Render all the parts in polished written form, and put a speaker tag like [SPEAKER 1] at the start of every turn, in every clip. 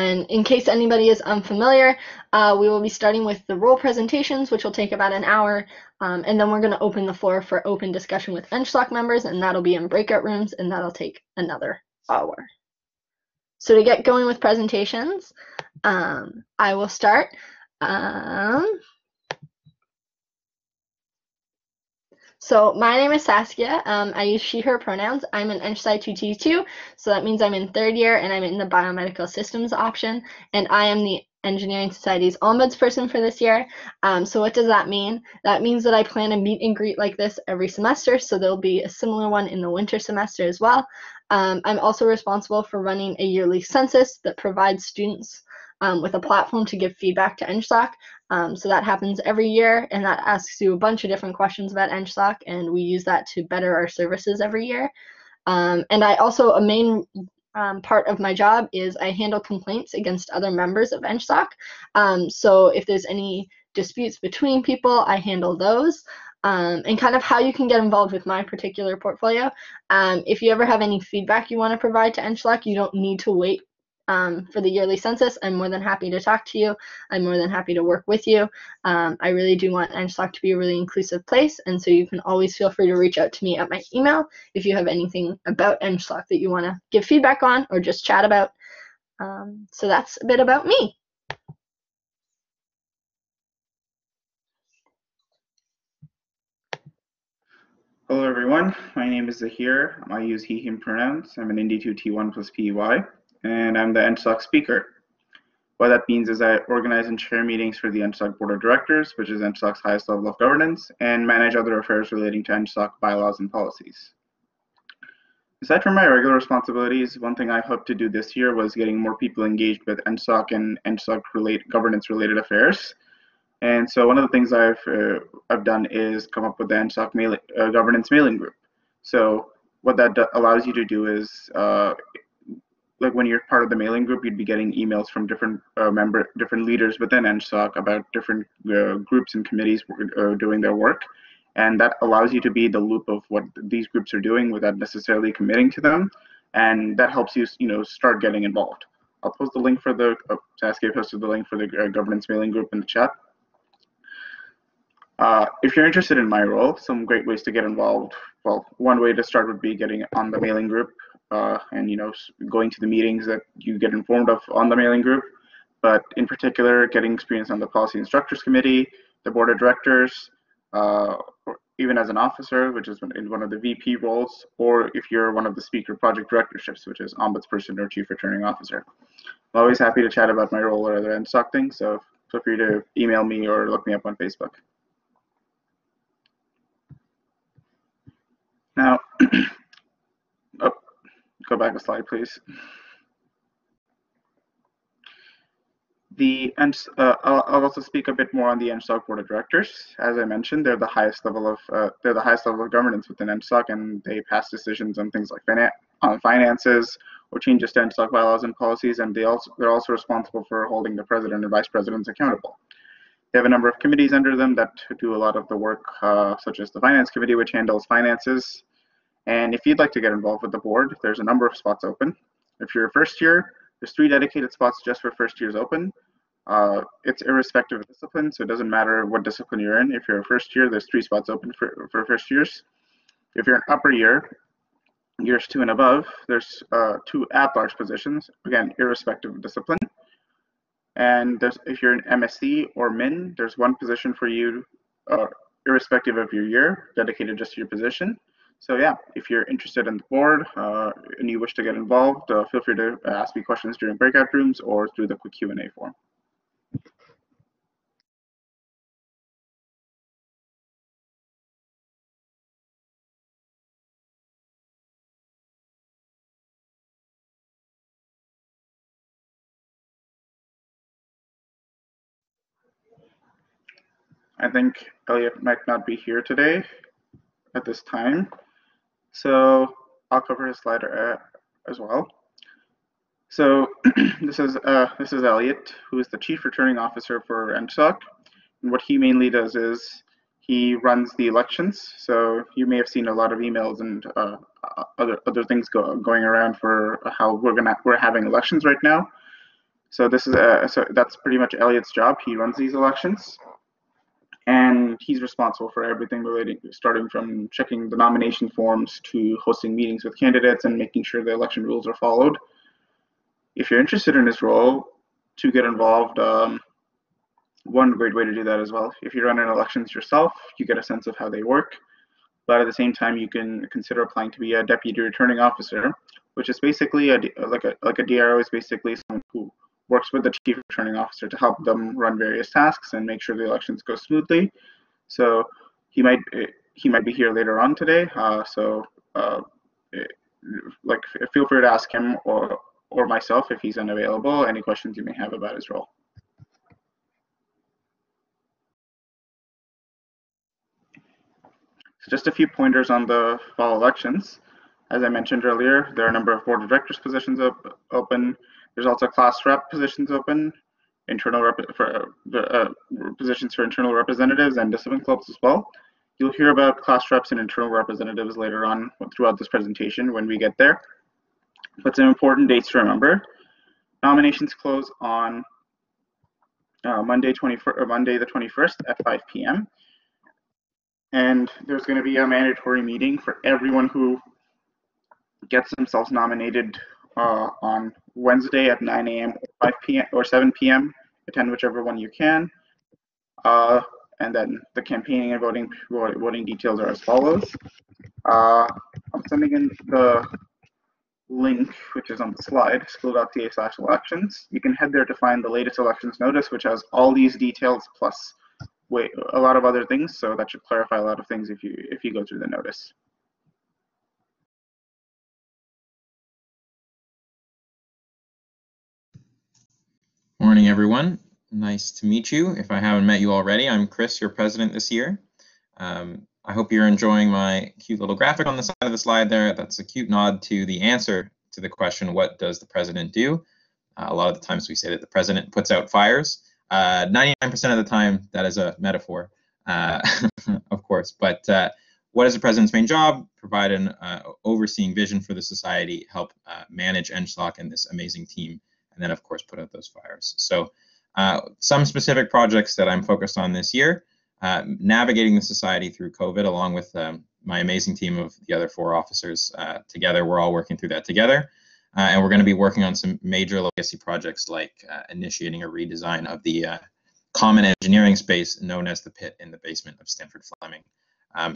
[SPEAKER 1] And in case anybody is unfamiliar, we will be starting with the role presentations, which will take about an hour, and then we're going to open the floor for open discussion with EngSoc members, and that'll be in breakout rooms, and that'll take another hour. So to get going with presentations, I will start. So my name is Saskia. I use she, her pronouns. I'm an EngSci 2T2, so that means I'm in third year and I'm in the biomedical systems option, and I am the Engineering Society's ombudsperson for this year. So what does that mean? That means that I plan a meet and greet like this every semester, so there'll be a similar one in the winter semester as well. I'm also responsible for running a yearly census that provides students with a platform to give feedback to EngSoc. So that happens every year, and that asks you a bunch of different questions about EngSoc, and we use that to better our services every year. And I also, a main part of my job is I handle complaints against other members of EngSoc. So if there's any disputes between people, I handle those. And kind of how you can get involved with my particular portfolio. If you ever have any feedback you want to provide to EngSoc, you don't need to wait for the yearly census. I'm more than happy to talk to you. I'm more than happy to work with you. I really do want EngSoc to be a really inclusive place, and so you can always feel free to reach out to me at my email if you have anything about EngSoc that you want to give feedback on or just chat about. So that's a bit about me.
[SPEAKER 2] Hello everyone, my name is Zahir. I use he, him pronouns. I'm an ND2T1 plus PEY, and I'm the EngSoc speaker. What that means is I organize and chair meetings for the EngSoc Board of Directors, which is EngSoc's highest level of governance, and manage other affairs relating to EngSoc bylaws and policies. Aside from my regular responsibilities, one thing I hope to do this year was getting more people engaged with EngSoc and EngSoc governance-related affairs. And so one of the things I've done is come up with the EngSoc governance mailing group. So what that allows you to do is, like when you're part of the mailing group, you'd be getting emails from different leaders within EngSoc about different groups and committees doing their work, and that allows you to be the loop of what these groups are doing without necessarily committing to them, and that helps you, start getting involved. I'll post the link for the Saskia posted the link for the governance mailing group in the chat. If you're interested in my role, some great ways to get involved. Well, one way to start would be getting on the mailing group and going to the meetings that you get informed of on the mailing group. But in particular, getting experience on the Policy Instructors Committee, the Board of Directors, or even as an officer, which is in one of the VP roles, or if you're one of the Speaker Project Directorships, which is Ombudsperson or Chief Returning Officer. I'm always happy to chat about my role or other EngSoc things, so feel free to email me or look me up on Facebook. Now, go back a slide, please. I'll also speak a bit more on the EngSoc Board of Directors. As I mentioned, they're the highest level of governance within EngSoc, and they pass decisions on things like finances or changes to EngSoc bylaws and policies, and they're also responsible for holding the president and vice presidents accountable. They have a number of committees under them that do a lot of the work, such as the Finance Committee, which handles finances. And if you'd like to get involved with the board, there's a number of spots open. If you're a first year, there's 3 dedicated spots just for first years open. It's irrespective of discipline, so it doesn't matter what discipline you're in. If you're a first year, there's 3 spots open for first years. If you're an upper year, years 2 and above, there's 2 at-large positions, again, irrespective of discipline. And if you're an MSc or Min, there's 1 position for you, irrespective of your year, dedicated just to your position. So yeah, if you're interested in the board and you wish to get involved, feel free to ask me questions during breakout rooms or through the quick Q&A form. I think Elliot might not be here today at this time, so I'll cover his slide as well. So this is Elliot, who is the Chief Returning Officer for EngSoc, and what he mainly does is he runs the elections. So you may have seen a lot of emails and other things going around for how we're having elections right now. So this is so that's pretty much Elliot's job. He runs these elections, and he's responsible for everything starting from checking the nomination forms to hosting meetings with candidates and making sure the election rules are followed. If you're interested in his role, to get involved, one great way to do that as well. If you run in elections yourself, you get a sense of how they work. But at the same time, you can consider applying to be a deputy returning officer, which is basically like a DRO is basically someone who works with the chief returning officer to help them run various tasks and make sure the elections go smoothly. So he might be here later on today. Like feel free to ask him or myself if he's unavailable. Any questions you may have about his role. So just a few pointers on the fall elections. As I mentioned earlier, there are a number of board of directors positions open. There's also class rep positions open, positions for internal representatives and discipline clubs as well. You'll hear about class reps and internal representatives later on throughout this presentation when we get there. But some important dates to remember. Nominations close on Monday the 21st at 5 p.m. And there's going to be a mandatory meeting for everyone who gets themselves nominated on Wednesday at 9 a.m. or 5 p.m. or 7 p.m. Attend whichever one you can. And then the campaigning and voting details are as follows. I'm sending in the link, which is on the slide, school.ca/elections. You can head there to find the latest elections notice, which has all these details plus a lot of other things. So that should clarify a lot of things if you go through the notice.
[SPEAKER 3] Morning, everyone. Nice to meet you. If I haven't met you already, I'm Chris, your president this year. I hope you're enjoying my cute little graphic on the side of the slide there. That's a cute nod to the answer to the question, what does the president do? A lot of the times we say that the president puts out fires. 99% of the time, that is a metaphor, of course. But what is the president's main job? Provide an overseeing vision for the society, help manage EngSoc and this amazing team, and then, of course, put out those fires. So some specific projects that I'm focused on this year, navigating the society through COVID, along with my amazing team of the other 4 officers together. We're all working through that together. And we're going to be working on some major legacy projects like initiating a redesign of the common engineering space known as the pit in the basement of Stanford Fleming.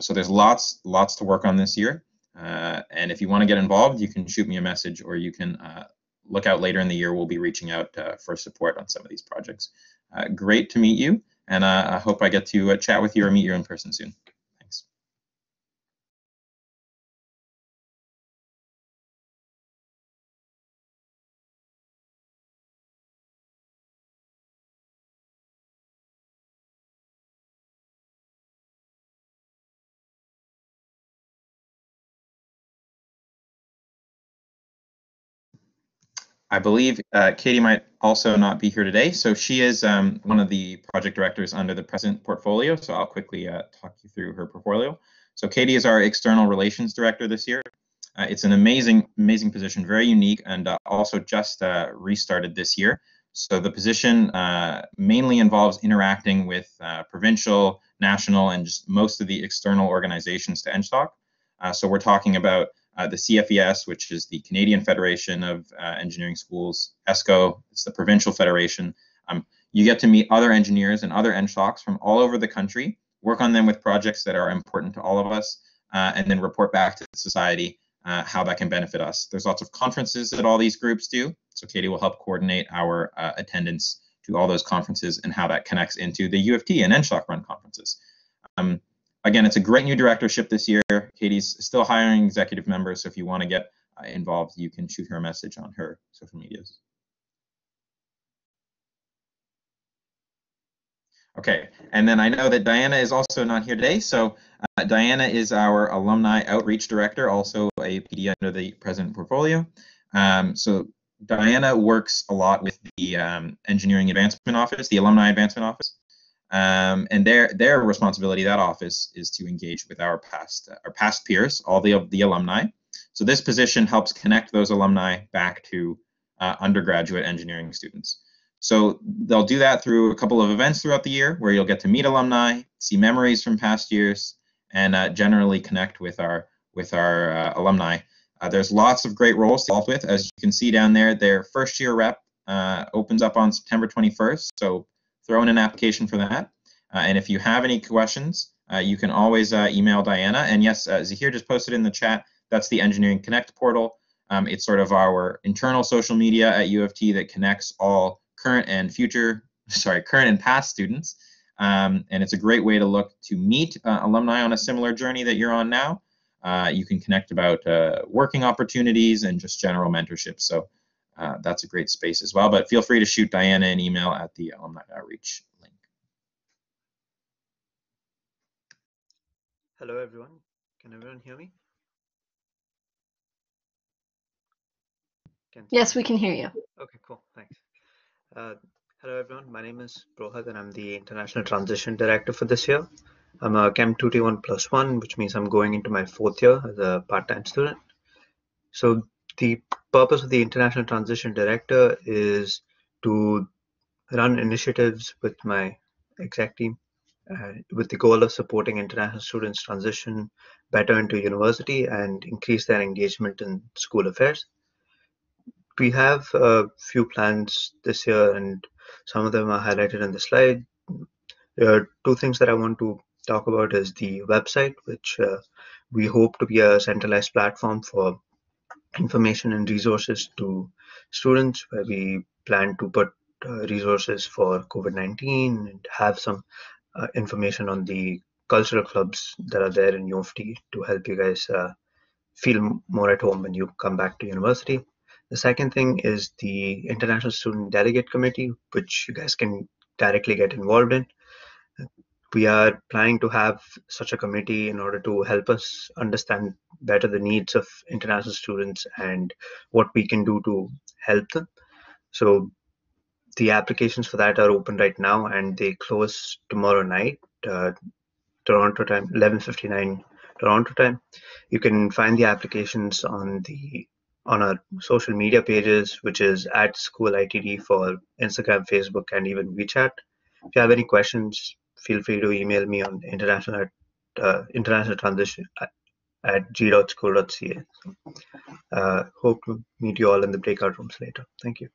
[SPEAKER 3] So there's lots to work on this year. And if you want to get involved, you can shoot me a message, or you can look out later in the year. We'll be reaching out for support on some of these projects. Great to meet you, and I hope I get to chat with you or meet you in person soon. Thanks. I believe Katie might also not be here today. So she is one of the project directors under the present portfolio. So I'll quickly talk you through her portfolio. So Katie is our external relations director this year. It's an amazing position, very unique, and also just restarted this year. So the position mainly involves interacting with provincial, national, and just most of the external organizations to EngSoc. So we're talking about the CFES, which is the Canadian Federation of Engineering Schools, ESCO, it's the provincial federation. You get to meet other engineers and other EngSocs from all over the country, work on them with projects that are important to all of us, and then report back to society how that can benefit us. There's lots of conferences that all these groups do, so Katie will help coordinate our attendance to all those conferences and how that connects into the U of T and EngSoc run conferences. Again, it's a great new directorship this year. Katie's still hiring executive members, so if you want to get involved, you can shoot her a message on her social medias. Okay, and then I know that Diana is also not here today, so Diana is our Alumni Outreach Director, also a PD under the present portfolio. So Diana works a lot with the Engineering Advancement Office, the Alumni Advancement Office. And their responsibility, that office, is to engage with our past peers, all the alumni. So this position helps connect those alumni back to undergraduate engineering students. So they'll do that through a couple of events throughout the year where you'll get to meet alumni, see memories from past years, and generally connect with our alumni. There's lots of great roles to help with. As you can see down there, their first year rep opens up on September 21st, so throw in an application for that. And if you have any questions, you can always email Diana. And yes, Zahir just posted in the chat, that's the Engineering Connect portal. It's sort of our internal social media at U of T that connects all current and past students. And it's a great way to look to meet alumni on a similar journey that you're on now. You can connect about working opportunities and just general mentorship. So that's a great space as well. But feel free to shoot Diana an email at the Alumni Outreach link.
[SPEAKER 4] Hello, everyone. Can everyone hear me?
[SPEAKER 1] Yes, we can hear you.
[SPEAKER 4] Okay, cool. Thanks. Hello, everyone. My name is Rohit, and I'm the International Transition Director for this year. I'm a Chem 2T1+1, which means I'm going into my 4th year as a part-time student. So the purpose of the International Transition Director is to run initiatives with my exec team with the goal of supporting international students transition better into university and increase their engagement in school affairs. We have a few plans this year, and some of them are highlighted in the slide. There are two things that I want to talk about is the website, which we hope to be a centralized platform for information and resources to students, where we plan to put resources for COVID-19 and have some information on the cultural clubs that are there in U of T to help you guys feel more at home when you come back to university. The second thing is the International Student Delegate Committee, which you guys can directly get involved in. We are planning to have such a committee in order to help us understand better the needs of international students and what we can do to help them. So the applications for that are open right now, and they close tomorrow night, Toronto time, 11:59 Toronto time. You can find the applications on our social media pages, which is at School ITD for Instagram, Facebook, and even WeChat. If you have any questions, feel free to email me on international transition at g.school.ca. Hope to meet you all in the breakout rooms later. Thank you.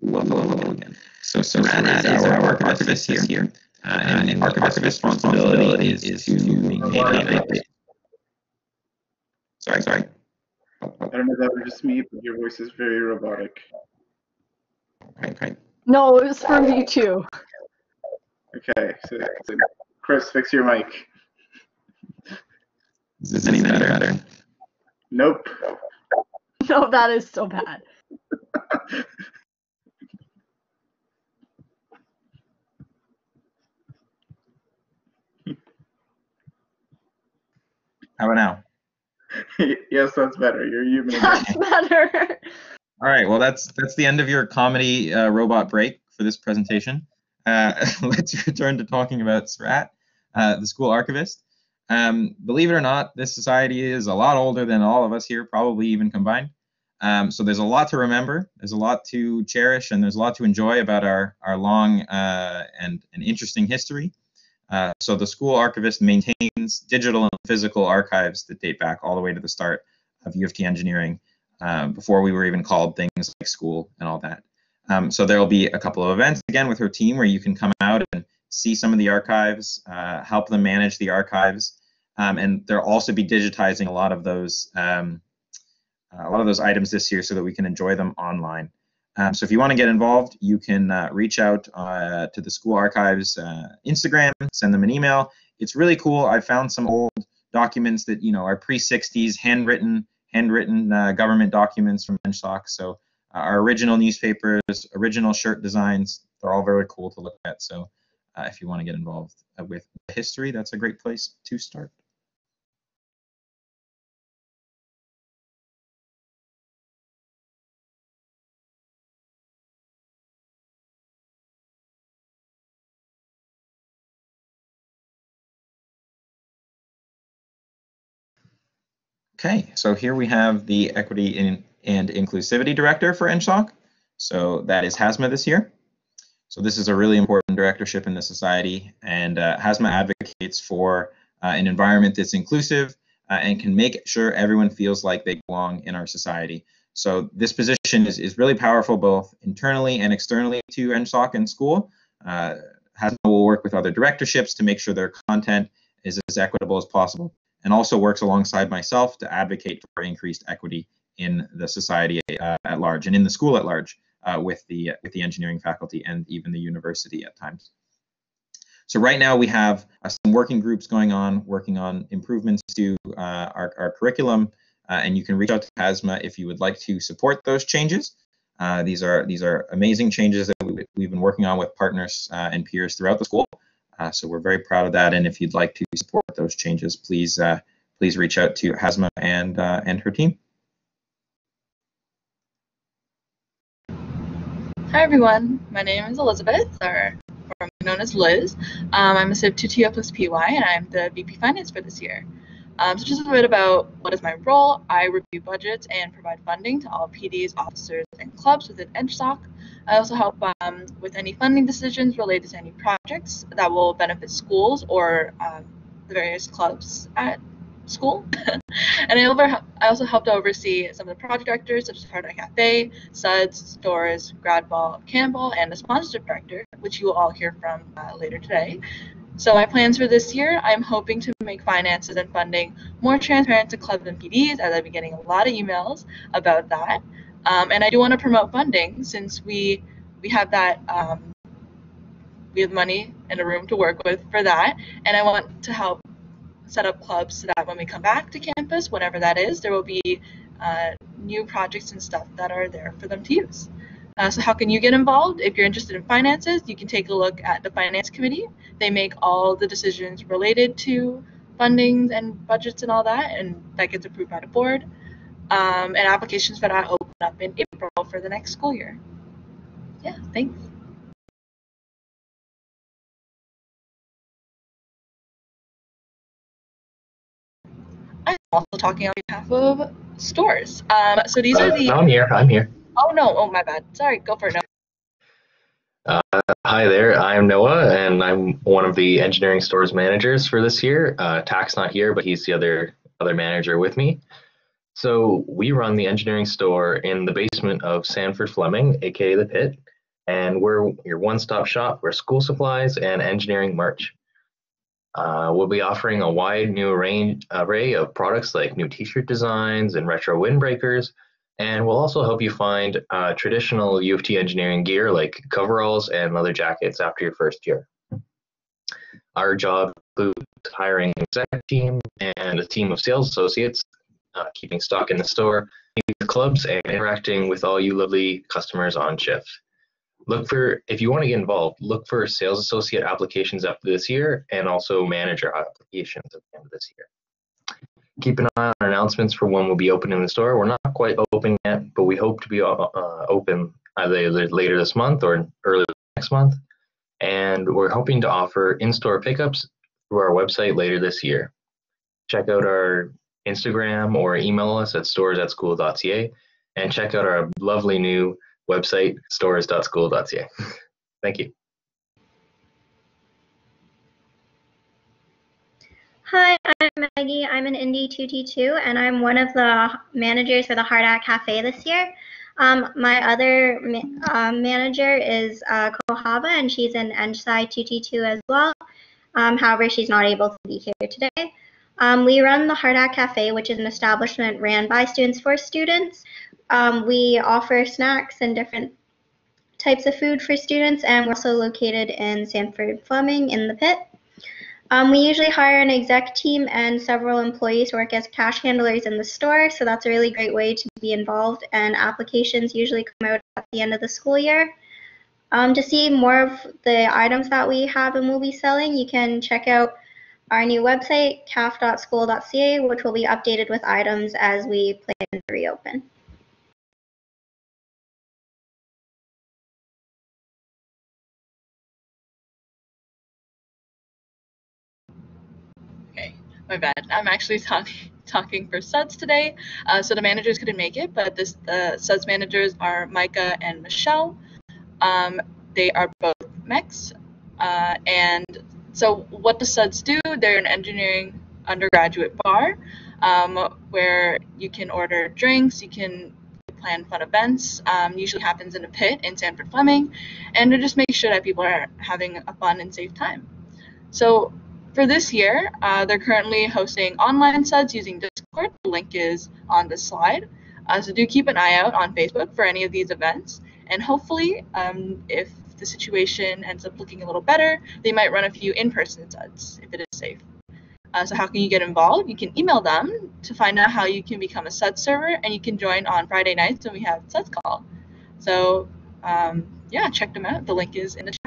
[SPEAKER 3] Hello again. So Rad is our archivist here, and archivist responsibility is to maintain and update. Sorry.
[SPEAKER 2] I don't know if that was just me, but your voice is very robotic.
[SPEAKER 3] Okay.
[SPEAKER 1] No, it was for me too.
[SPEAKER 2] Okay, so Chris, fix your mic.
[SPEAKER 3] Is this any better?
[SPEAKER 2] Nope.
[SPEAKER 1] No, that is so bad.
[SPEAKER 3] How about now?
[SPEAKER 2] Yes, that's better. You're human.
[SPEAKER 1] That's better.
[SPEAKER 3] All right. Well, that's the end of your comedy robot break for this presentation. Let's return to talking about SRAT, the school archivist. Believe it or not, this society is a lot older than all of us here, probably even combined. So there's a lot to remember, there's a lot to cherish, and there's a lot to enjoy about our long and interesting history. So the school archivist maintains digital and physical archives that date back all the way to the start of U of T engineering, before we were even called things like school and all that. So there will be a couple of events again with her team where you can come out and see some of the archives, help them manage the archives, and they'll also be digitizing a lot of those items this year so that we can enjoy them online. So if you want to get involved, you can reach out to the school archives Instagram, send them an email. It's really cool. I found some old documents that are pre-60s, handwritten government documents from EngSoc. So our original newspapers, original shirt designs, they're all very cool to look at. So if you want to get involved with history, that's a great place to start. Okay, so here we have the Equity and Inclusivity Director for EngSoc. So that is Hasma this year. So this is a really important directorship in the society, and Hasma advocates for an environment that's inclusive and can make sure everyone feels like they belong in our society. So this position is really powerful both internally and externally to EngSoc and school. Hasma will work with other directorships to make sure their content is as equitable as possible, and also works alongside myself to advocate for increased equity in the society at large and in the school at large. With the engineering faculty and even the university at times. So right now we have some working groups going on, working on improvements to our curriculum, and you can reach out to Hasma if you would like to support those changes. These are amazing changes that we've been working on with partners and peers throughout the school. So we're very proud of that, and if you'd like to support those changes, please reach out to Hasma and her team.
[SPEAKER 5] Hi everyone, my name is Elizabeth, or formerly known as Liz. I'm a SIB 2T0 plus PY, and I'm the VP Finance for this year. So just a bit about what is my role. I review budgets and provide funding to all PDs, officers, and clubs within EngSoc. I also help with any funding decisions related to any projects that will benefit schools or the various clubs at school. And I also helped oversee some of the project directors, such as Hard Hat Cafe, SUDS, Stores, Gradball, Campbell, and the sponsorship director, which you will all hear from later today. So my plans for this year, I'm hoping to make finances and funding more transparent to clubs and PDs, as I've been getting a lot of emails about that. And I do want to promote funding, since we have that we have money and a room to work with for that, and I want to help set up clubs so that when we come back to campus, whatever that is, there will be new projects and stuff that are there for them to use. So how can you get involved? If you're interested in finances, you can take a look at the finance committee. They make all the decisions related to fundings and budgets and all that, and that gets approved by the board. And applications for that open up in April for the next school year. Yeah, thanks. I'm also talking on behalf of stores. So these are the.
[SPEAKER 6] I'm here.
[SPEAKER 5] Oh no! Oh my bad. Sorry. Go for it. No.
[SPEAKER 6] Hi there. I'm Noah, and I'm one of the engineering stores managers for this year. Tak's not here, but he's the other manager with me. So we run the engineering store in the basement of Sanford Fleming, aka the Pit, and we're your one-stop shop for school supplies and engineering merch. We'll be offering a wide new array of products like new t-shirt designs and retro windbreakers, and we'll also help you find traditional U of T engineering gear like coveralls and leather jackets after your first year. Our job includes hiring an exec team and a team of sales associates, keeping stock in the store, meeting with clubs, and interacting with all you lovely customers on shift. If you want to get involved, look for sales associate applications after this year, and also manager applications at the end of this year. Keep an eye on announcements for when we'll be opening the store. We're not quite open yet, but we hope to be open either later this month or early next month. And we're hoping to offer in-store pickups through our website later this year. Check out our Instagram or email us at stores@school.ca, and check out our lovely new website, stores.school.ca. Thank you.
[SPEAKER 7] Hi, I'm Maggie. I'm an Indie 2T2, and I'm one of the managers for the Hard Hat Cafe this year. My other manager is Kohaba, and she's an EngSci 2T2 as well. However, she's not able to be here today. We run the Hard Hat Cafe, which is an establishment ran by students for students. We offer snacks and different types of food for students, and we're also located in Sanford Fleming in the Pit. We usually hire an exec team and several employees to work as cash handlers in the store, so that's a really great way to be involved, and applications usually come out at the end of the school year. To see more of the items that we have and will be selling, you can check out our new website, caf.school.ca, which will be updated with items as we plan to reopen.
[SPEAKER 5] Okay, my bad. I'm actually talking talking for SUDS today. So the managers couldn't make it, but the SUDS managers are Micah and Michelle. They are both MECs. And so what does SUDS do? They're an engineering undergraduate bar where you can order drinks, you can plan fun events. Usually happens in a pit in Sanford Fleming, and to just make sure that people are having a fun and safe time. So for this year, they're currently hosting online SUDS using Discord. The link is on the slide. So do keep an eye out on Facebook for any of these events. And hopefully, if the situation ends up looking a little better, they might run a few in-person SUDS if it is safe. So how can you get involved? You can email them to find out how you can become a SUDS server, and you can join on Friday nights when we have SUDS call. So yeah, check them out. The link is in the chat.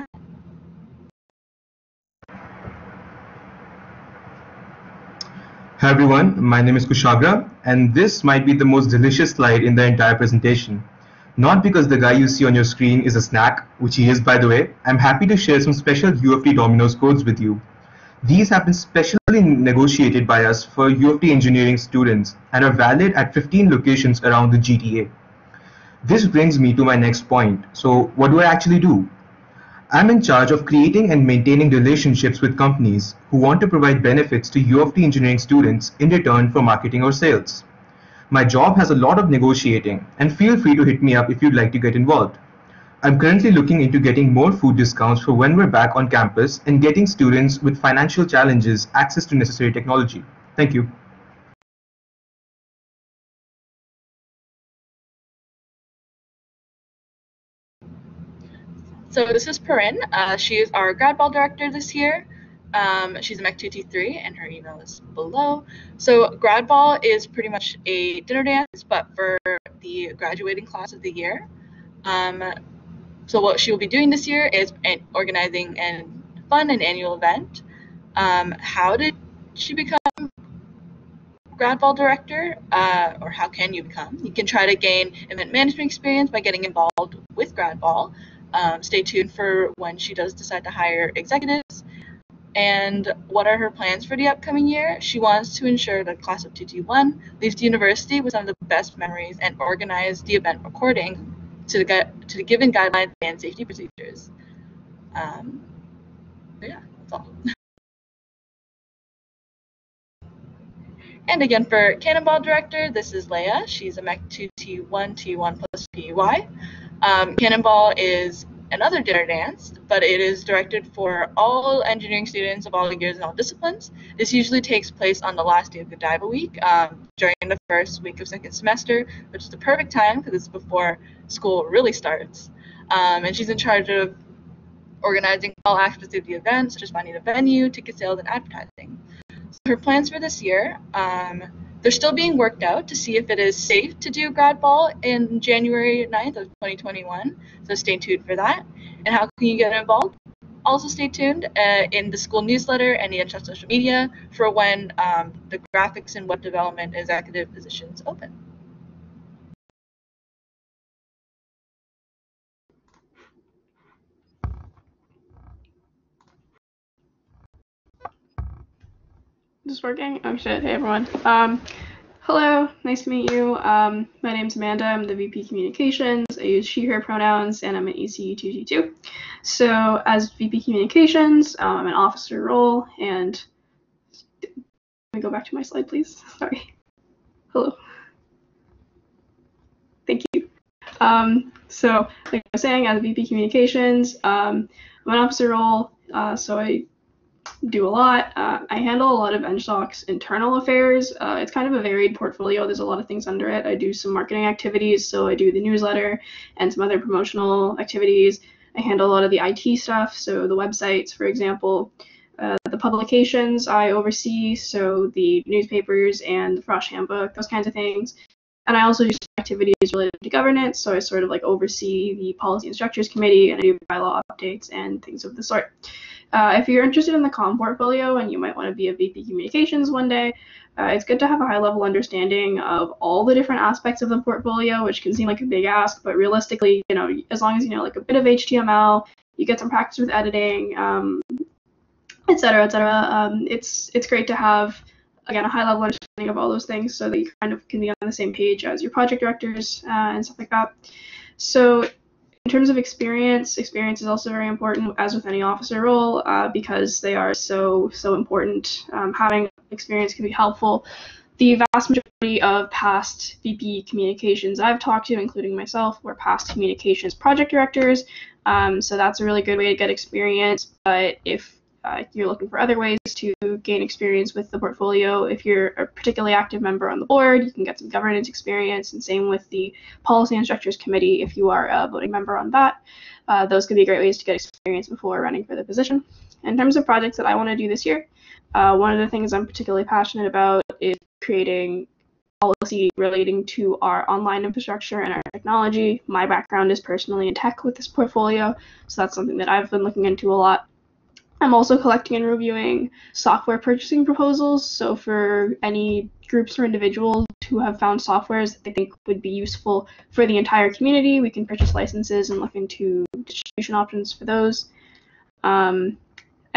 [SPEAKER 8] Hi everyone, my name is Kushagra, and this might be the most delicious slide in the entire presentation. Not because the guy you see on your screen is a snack, which he is by the way. I'm happy to share some special U of T Domino's codes with you. These have been specially negotiated by us for U of T engineering students and are valid at 15 locations around the GTA. This brings me to my next point. So what do I actually do? I'm in charge of creating and maintaining relationships with companies who want to provide benefits to U of T engineering students in return for marketing or sales. My job has a lot of negotiating, and feel free to hit me up if you'd like to get involved. I'm currently looking into getting more food discounts for when we're back on campus and getting students with financial challenges access to necessary technology. Thank you.
[SPEAKER 5] So this is Perrin. She is our grad ball director this year. She's a MEC 2T3, and her email is below. So grad ball is pretty much a dinner dance, but for the graduating class of the year. So what she will be doing this year is organizing a fun and annual event. How did she become grad ball director, or how can you become? You can try to gain event management experience by getting involved with grad ball. Stay tuned for when she does decide to hire executives. And what are her plans for the upcoming year? She wants to ensure that class of 2T1 leaves the university with some of the best memories and organize the event according to the given guidelines and safety procedures. Yeah, that's all. And again, for Cannonball Director, this is Leia. She's a MEC 2T1, T1 plus PY. Cannonball is another dinner dance, but it is directed for all engineering students of all years and all disciplines. This usually takes place on the last day of Godiva week, during the first week of second semester, which is the perfect time because it's before school really starts. And she's in charge of organizing all aspects of the event, such as finding a venue, ticket sales, and advertising. So her plans for this year, they're still being worked out to see if it is safe to do grad ball in January 9th of 2021. So stay tuned for that. And how can you get involved? Also stay tuned in the school newsletter and the EngSoc social media for when the graphics and web development executive positions open.
[SPEAKER 9] Is this working? Oh shit, hey everyone. Hello, nice to meet you. My name's Amanda, I'm the VP Communications. I use she, her pronouns, and I'm an ECE 2T2. So as VP Communications, I'm an officer role, and let me go back to my slide, please. Sorry. Hello. Thank you. So like I was saying, as VP Communications, I'm an officer role, so I do a lot. I handle a lot of EngSoc's internal affairs. It's kind of a varied portfolio. There's a lot of things under it. I do some marketing activities, so I do the newsletter and some other promotional activities. I handle a lot of the IT stuff, so the websites, for example. The publications I oversee, so the newspapers and the Frosh Handbook, those kinds of things. And I also do activities related to governance, so I sort of like oversee the Policy and Structures Committee, and I do bylaw updates and things of the sort. If you're interested in the comm portfolio and you might want to be a VP Communications one day, it's good to have a high-level understanding of all the different aspects of the portfolio, which can seem like a big ask, but realistically, you know, as long as you know like a bit of HTML, you get some practice with editing, et cetera, et cetera. It's great to have again, a high-level understanding of all those things so that you kind of can be on the same page as your project directors and stuff like that. So in terms of experience is also very important, as with any officer role, because they are so important. Having experience can be helpful. The vast majority of past VP communications I've talked to, including myself, were past communications project directors. So that's a really good way to get experience. But if you're looking for other ways to gain experience with the portfolio, if you're a particularly active member on the board, you can get some governance experience, and same with the Policy and Structures Committee if you are a voting member on that. Those could be great ways to get experience before running for the position. In terms of projects that I want to do this year, one of the things I'm particularly passionate about is creating policy relating to our online infrastructure and our technology. My background is personally in tech with this portfolio, so that's something that I've been looking into a lot. I'm also collecting and reviewing software purchasing proposals, so for any groups or individuals who have found softwares that they think would be useful for the entire community, we can purchase licenses and look into distribution options for those.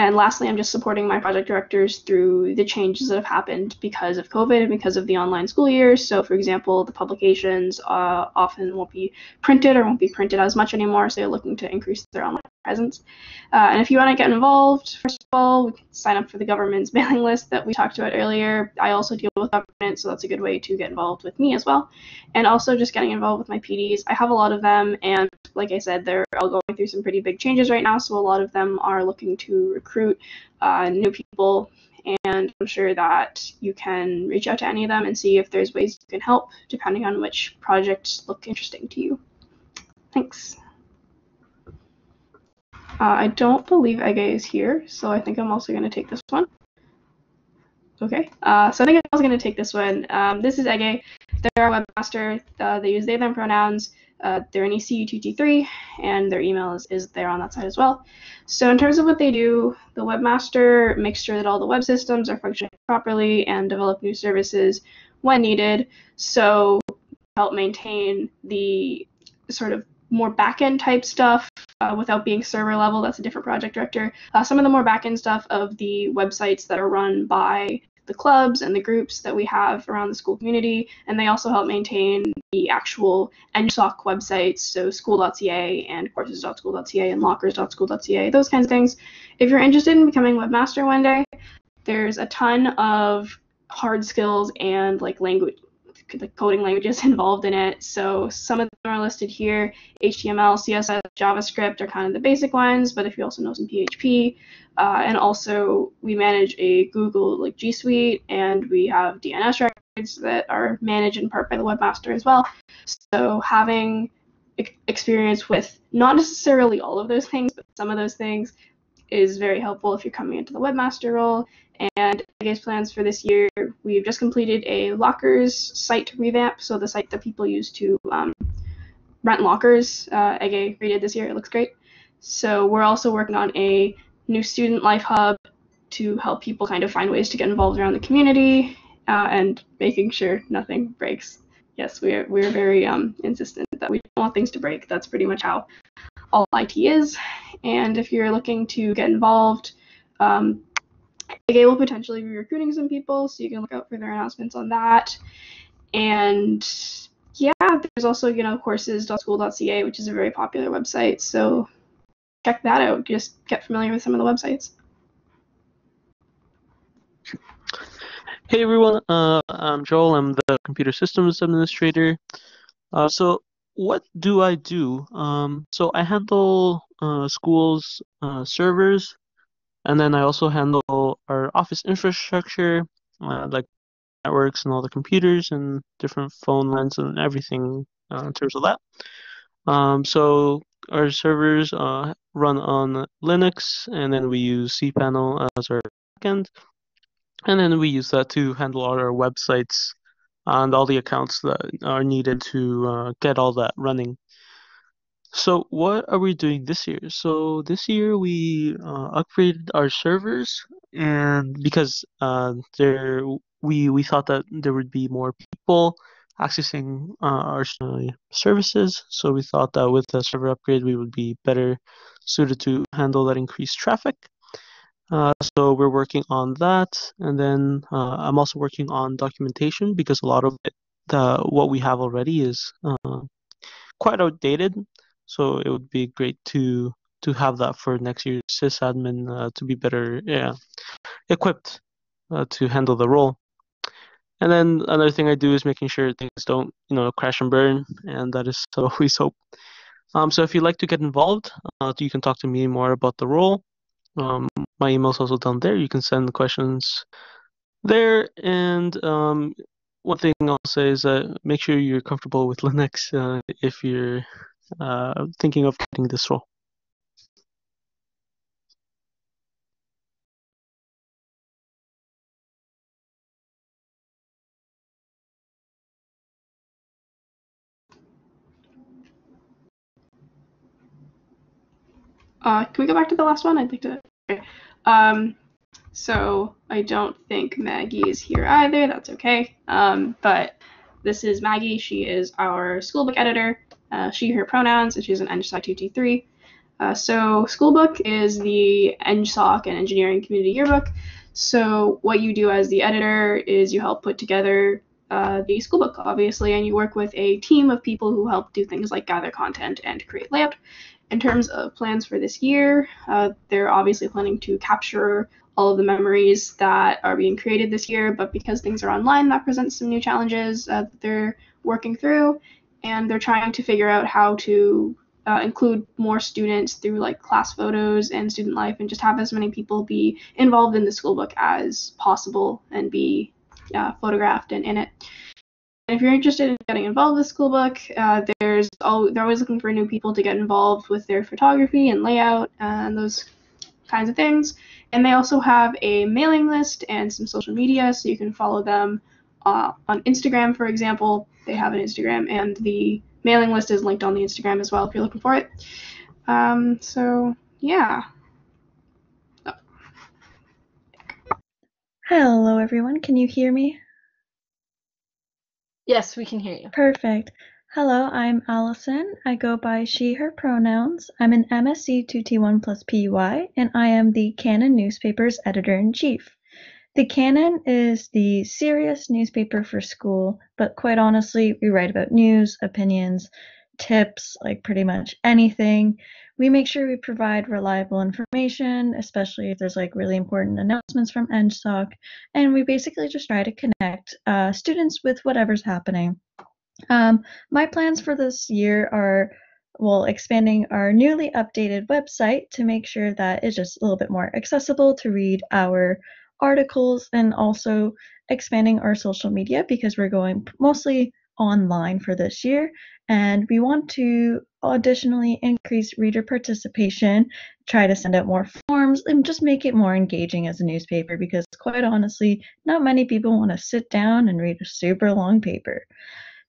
[SPEAKER 9] And lastly, I'm just supporting my project directors through the changes that have happened because of COVID and because of the online school year. So for example, the publications often won't be printed or won't be printed as much anymore, so they're looking to increase their online presence. And if you want to get involved, first of all, we can sign up for the government's mailing list that we talked about earlier. I also deal with government, so that's a good way to get involved with me as well. And also just getting involved with my PDs. I have a lot of them, and like I said, they're all going through some pretty big changes right now, so a lot of them are looking to recruit new people, and I'm sure that you can reach out to any of them and see if there's ways you can help, depending on which projects look interesting to you. Thanks. I don't believe Ege is here, so I think I'm also going to take this one. Okay, so I think I'm also going to take this one. This is Ege. They're our webmaster. They use they, them pronouns. They're an ECU2T3, and their email is there on that side as well. So in terms of what they do, the webmaster makes sure that all the web systems are functioning properly and develop new services when needed. So help maintain the sort of more back-end type stuff without being server level. That's a different project director. Some of the more back-end stuff of the websites that are run by the clubs and the groups that we have around the school community, and they also help maintain the actual EngSoc websites, so school.ca and courses.school.ca and lockers.school.ca, those kinds of things. If you're interested in becoming webmaster one day, there's a ton of hard skills and like coding languages involved in it. So some of them are listed here. HTML, CSS, JavaScript are kind of the basic ones, but if you also know some PHP, and also we manage a Google G Suite, and we have DNS records that are managed in part by the webmaster as well. So having experience with not necessarily all of those things, but some of those things is very helpful if you're coming into the webmaster role. And Ege's plans for this year, we've just completed a lockers site revamp, so the site that people use to rent lockers. Ege redid this year, it looks great. So we're also working on a new student life hub to help people kind of find ways to get involved around the community and making sure nothing breaks. Yes, we're very insistent that we don't want things to break. That's pretty much how all IT is. And if you're looking to get involved, Ege will potentially be recruiting some people, so you can look out for their announcements on that. And yeah, there's also, courses.school.ca, which is a very popular website, so check that out. Just get familiar with some of the websites.
[SPEAKER 10] Hey everyone, I'm Joel. I'm the Computer Systems Administrator. So what do I do? So I handle schools' servers, and then I also handle our office infrastructure, like networks and all the computers and different phone lines and everything in terms of that. So our servers run on Linux, and then we use cPanel as our backend. And then we use that to handle all our websites and all the accounts that are needed to get all that running. So what are we doing this year? So this year we upgraded our servers, and because we thought that there would be more people accessing our services, so we thought that with the server upgrade we would be better suited to handle that increased traffic. So we're working on that, and then I'm also working on documentation because a lot of it, what we have already is quite outdated. So it would be great to have that for next year's sysadmin to be better equipped to handle the role. And then another thing I do is making sure things don't, crash and burn, and that is always hope. So if you'd like to get involved, you can talk to me more about the role. My email's also down there. You can send questions there. And one thing I'll say is make sure you're comfortable with Linux if you're thinking of getting this role.
[SPEAKER 9] Can we go back to the last one? I'd like to. Okay. So I don't think Maggie is here either. That's okay. But this is Maggie. She is our schoolbook editor. She, her pronouns, and she's an EngSoc 2T3. So Schoolbook is the EngSoc and Engineering Community Yearbook. So what you do as the editor is you help put together the schoolbook, obviously, and you work with a team of people who help do things like gather content and create layout. In terms of plans for this year, they're obviously planning to capture all of the memories that are being created this year, but because things are online, that presents some new challenges that they're working through, and they're trying to figure out how to include more students through like class photos and student life, and just have as many people be involved in the schoolbook as possible and be photographed and in it. If you're interested in getting involved with Schoolbook, they're always looking for new people to get involved with their photography and layout and those kinds of things. And they also have a mailing list and some social media, so you can follow them on Instagram, for example. They have an Instagram, and the mailing list is linked on the Instagram as well if you're looking for it. So yeah. Oh.
[SPEAKER 11] Hello, everyone. Can you hear me?
[SPEAKER 1] Yes, we can hear you.
[SPEAKER 11] Perfect. Hello, I'm Allison. I go by she, her pronouns. I'm an MSc 2T1 plus PY, and I am the Canon Newspaper's editor-in-chief. The Canon is the serious newspaper for school, but quite honestly, we write about news, opinions, tips, like pretty much anything. We make sure we provide reliable information, especially if there's like really important announcements from EngSoc, and we basically just try to connect students with whatever's happening. My plans for this year are, well, expanding our newly updated website to make sure that it's just a little bit more accessible to read our articles, and also expanding our social media because we're going mostly online for this year, and we want to additionally increase reader participation, try to send out more forms, and just make it more engaging as a newspaper because quite honestly, not many people want to sit down and read a super long paper.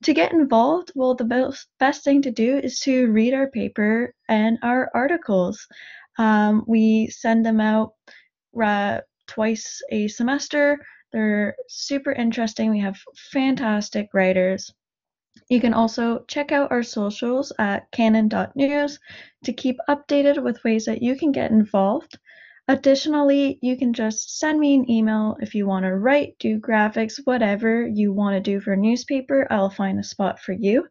[SPEAKER 11] To get involved, well, the best thing to do is to read our paper and our articles. We send them out twice a semester. They're super interesting. We have fantastic writers. You can also check out our socials at canon.news to keep updated with ways that you can get involved. Additionally, you can just send me an email if you want to write, do graphics, whatever you want to do for a newspaper. I'll find a spot for you.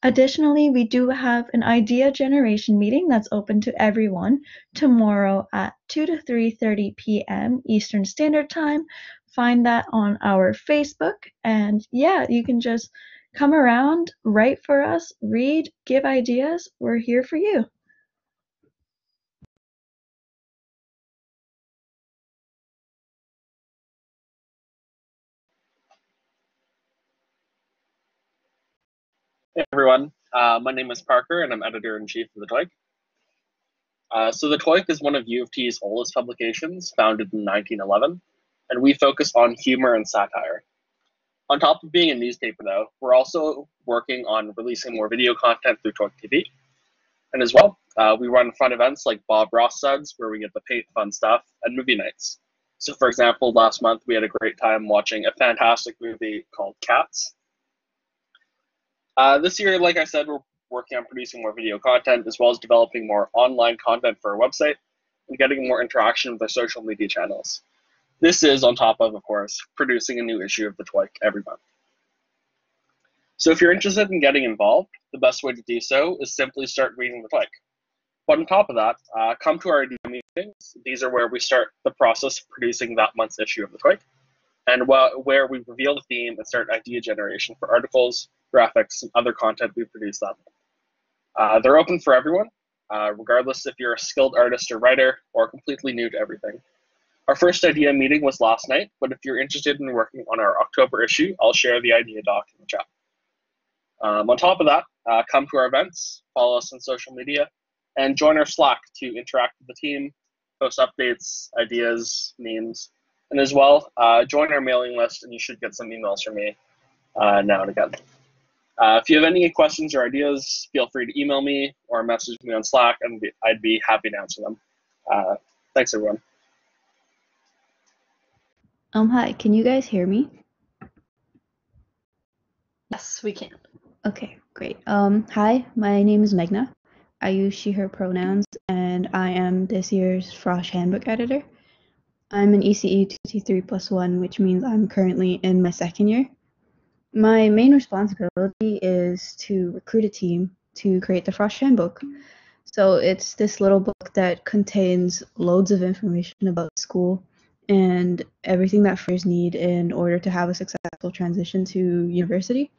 [SPEAKER 11] Additionally, we do have an idea generation meeting that's open to everyone tomorrow at 2 to 3:30 p.m. Eastern Standard Time. Find that on our Facebook. And yeah, you can just come around, write for us, read, give ideas. We're here for you.
[SPEAKER 12] Hey everyone, my name is Parker and I'm editor-in-chief of the TOIC. So the TOIC is one of U of T's oldest publications, founded in 1911, and we focus on humor and satire. On top of being a newspaper though, we're also working on releasing more video content through TOIC TV. And as well, we run fun events like Bob Ross SUDS, where we get to paint fun stuff, and movie nights. So for example, last month we had a great time watching a fantastic movie called Cats. This year, like I said, we're working on producing more video content as well as developing more online content for our website. and getting more interaction with our social media channels. This is on top of course, producing a new issue of the TWIC every month. So if you're interested in getting involved, the best way to do so is simply start reading the TWIC. But on top of that, come to our idea meetings. These are where we start the process of producing that month's issue of the TWIC, and where we reveal the theme and start idea generation for articles, graphics, and other content we produce that month. They're open for everyone, regardless if you're a skilled artist or writer or completely new to everything. Our first idea meeting was last night, but if you're interested in working on our October issue, I'll share the idea doc in the chat. On top of that, come to our events, follow us on social media, and join our Slack to interact with the team, post updates, ideas, memes, and as well, join our mailing list and you should get some emails from me now and again. If you have any questions or ideas, feel free to email me or message me on Slack, and I'd be happy to answer them. Thanks, everyone.
[SPEAKER 13] Hi, can you guys hear me?
[SPEAKER 1] Yes, we can.
[SPEAKER 13] Okay, great. Hi, my name is Meghna. I use she, her pronouns, and I am this year's Frosh Handbook editor. I'm an ECE 2T3+1, which means I'm currently in my second year. My main responsibility is to recruit a team to create the Frosh Handbook. So it's this little book that contains loads of information about school and everything that freshers need in order to have a successful transition to university.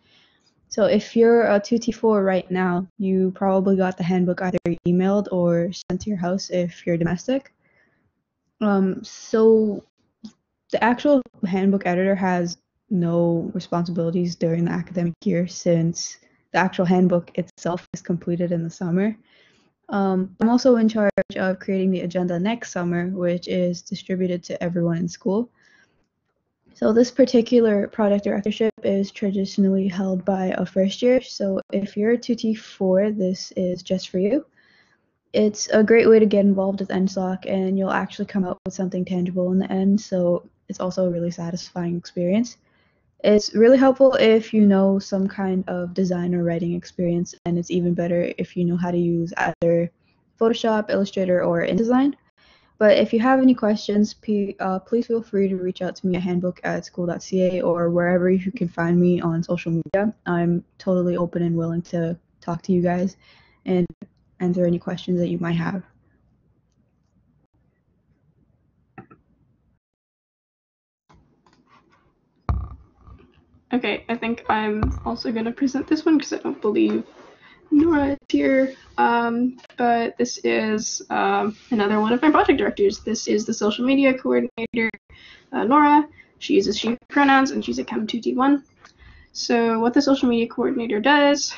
[SPEAKER 13] So if you're a 2T4 right now, you probably got the handbook either emailed or sent to your house if you're domestic. So the actual handbook editor has no responsibilities during the academic year since the actual handbook itself is completed in the summer. I'm also in charge of creating the agenda next summer, which is distributed to everyone in school. So this particular project directorship is traditionally held by a first year. So if you're a 2T4, this is just for you. It's a great way to get involved with EngSoc, and you'll actually come out with something tangible in the end. So it's also a really satisfying experience. It's really helpful if you know some kind of design or writing experience, and it's even better if you know how to use either Photoshop, Illustrator, or InDesign. But if you have any questions, please feel free to reach out to me at handbook@school.ca or wherever you can find me on social media. I'm totally open and willing to talk to you guys and answer any questions that you might have.
[SPEAKER 9] Okay, I think I'm also going to present this one because I don't believe Nora is here. But this is another one of my project directors. This is the social media coordinator, Nora. She uses she pronouns and she's a Chem 2T1. So what the social media coordinator does,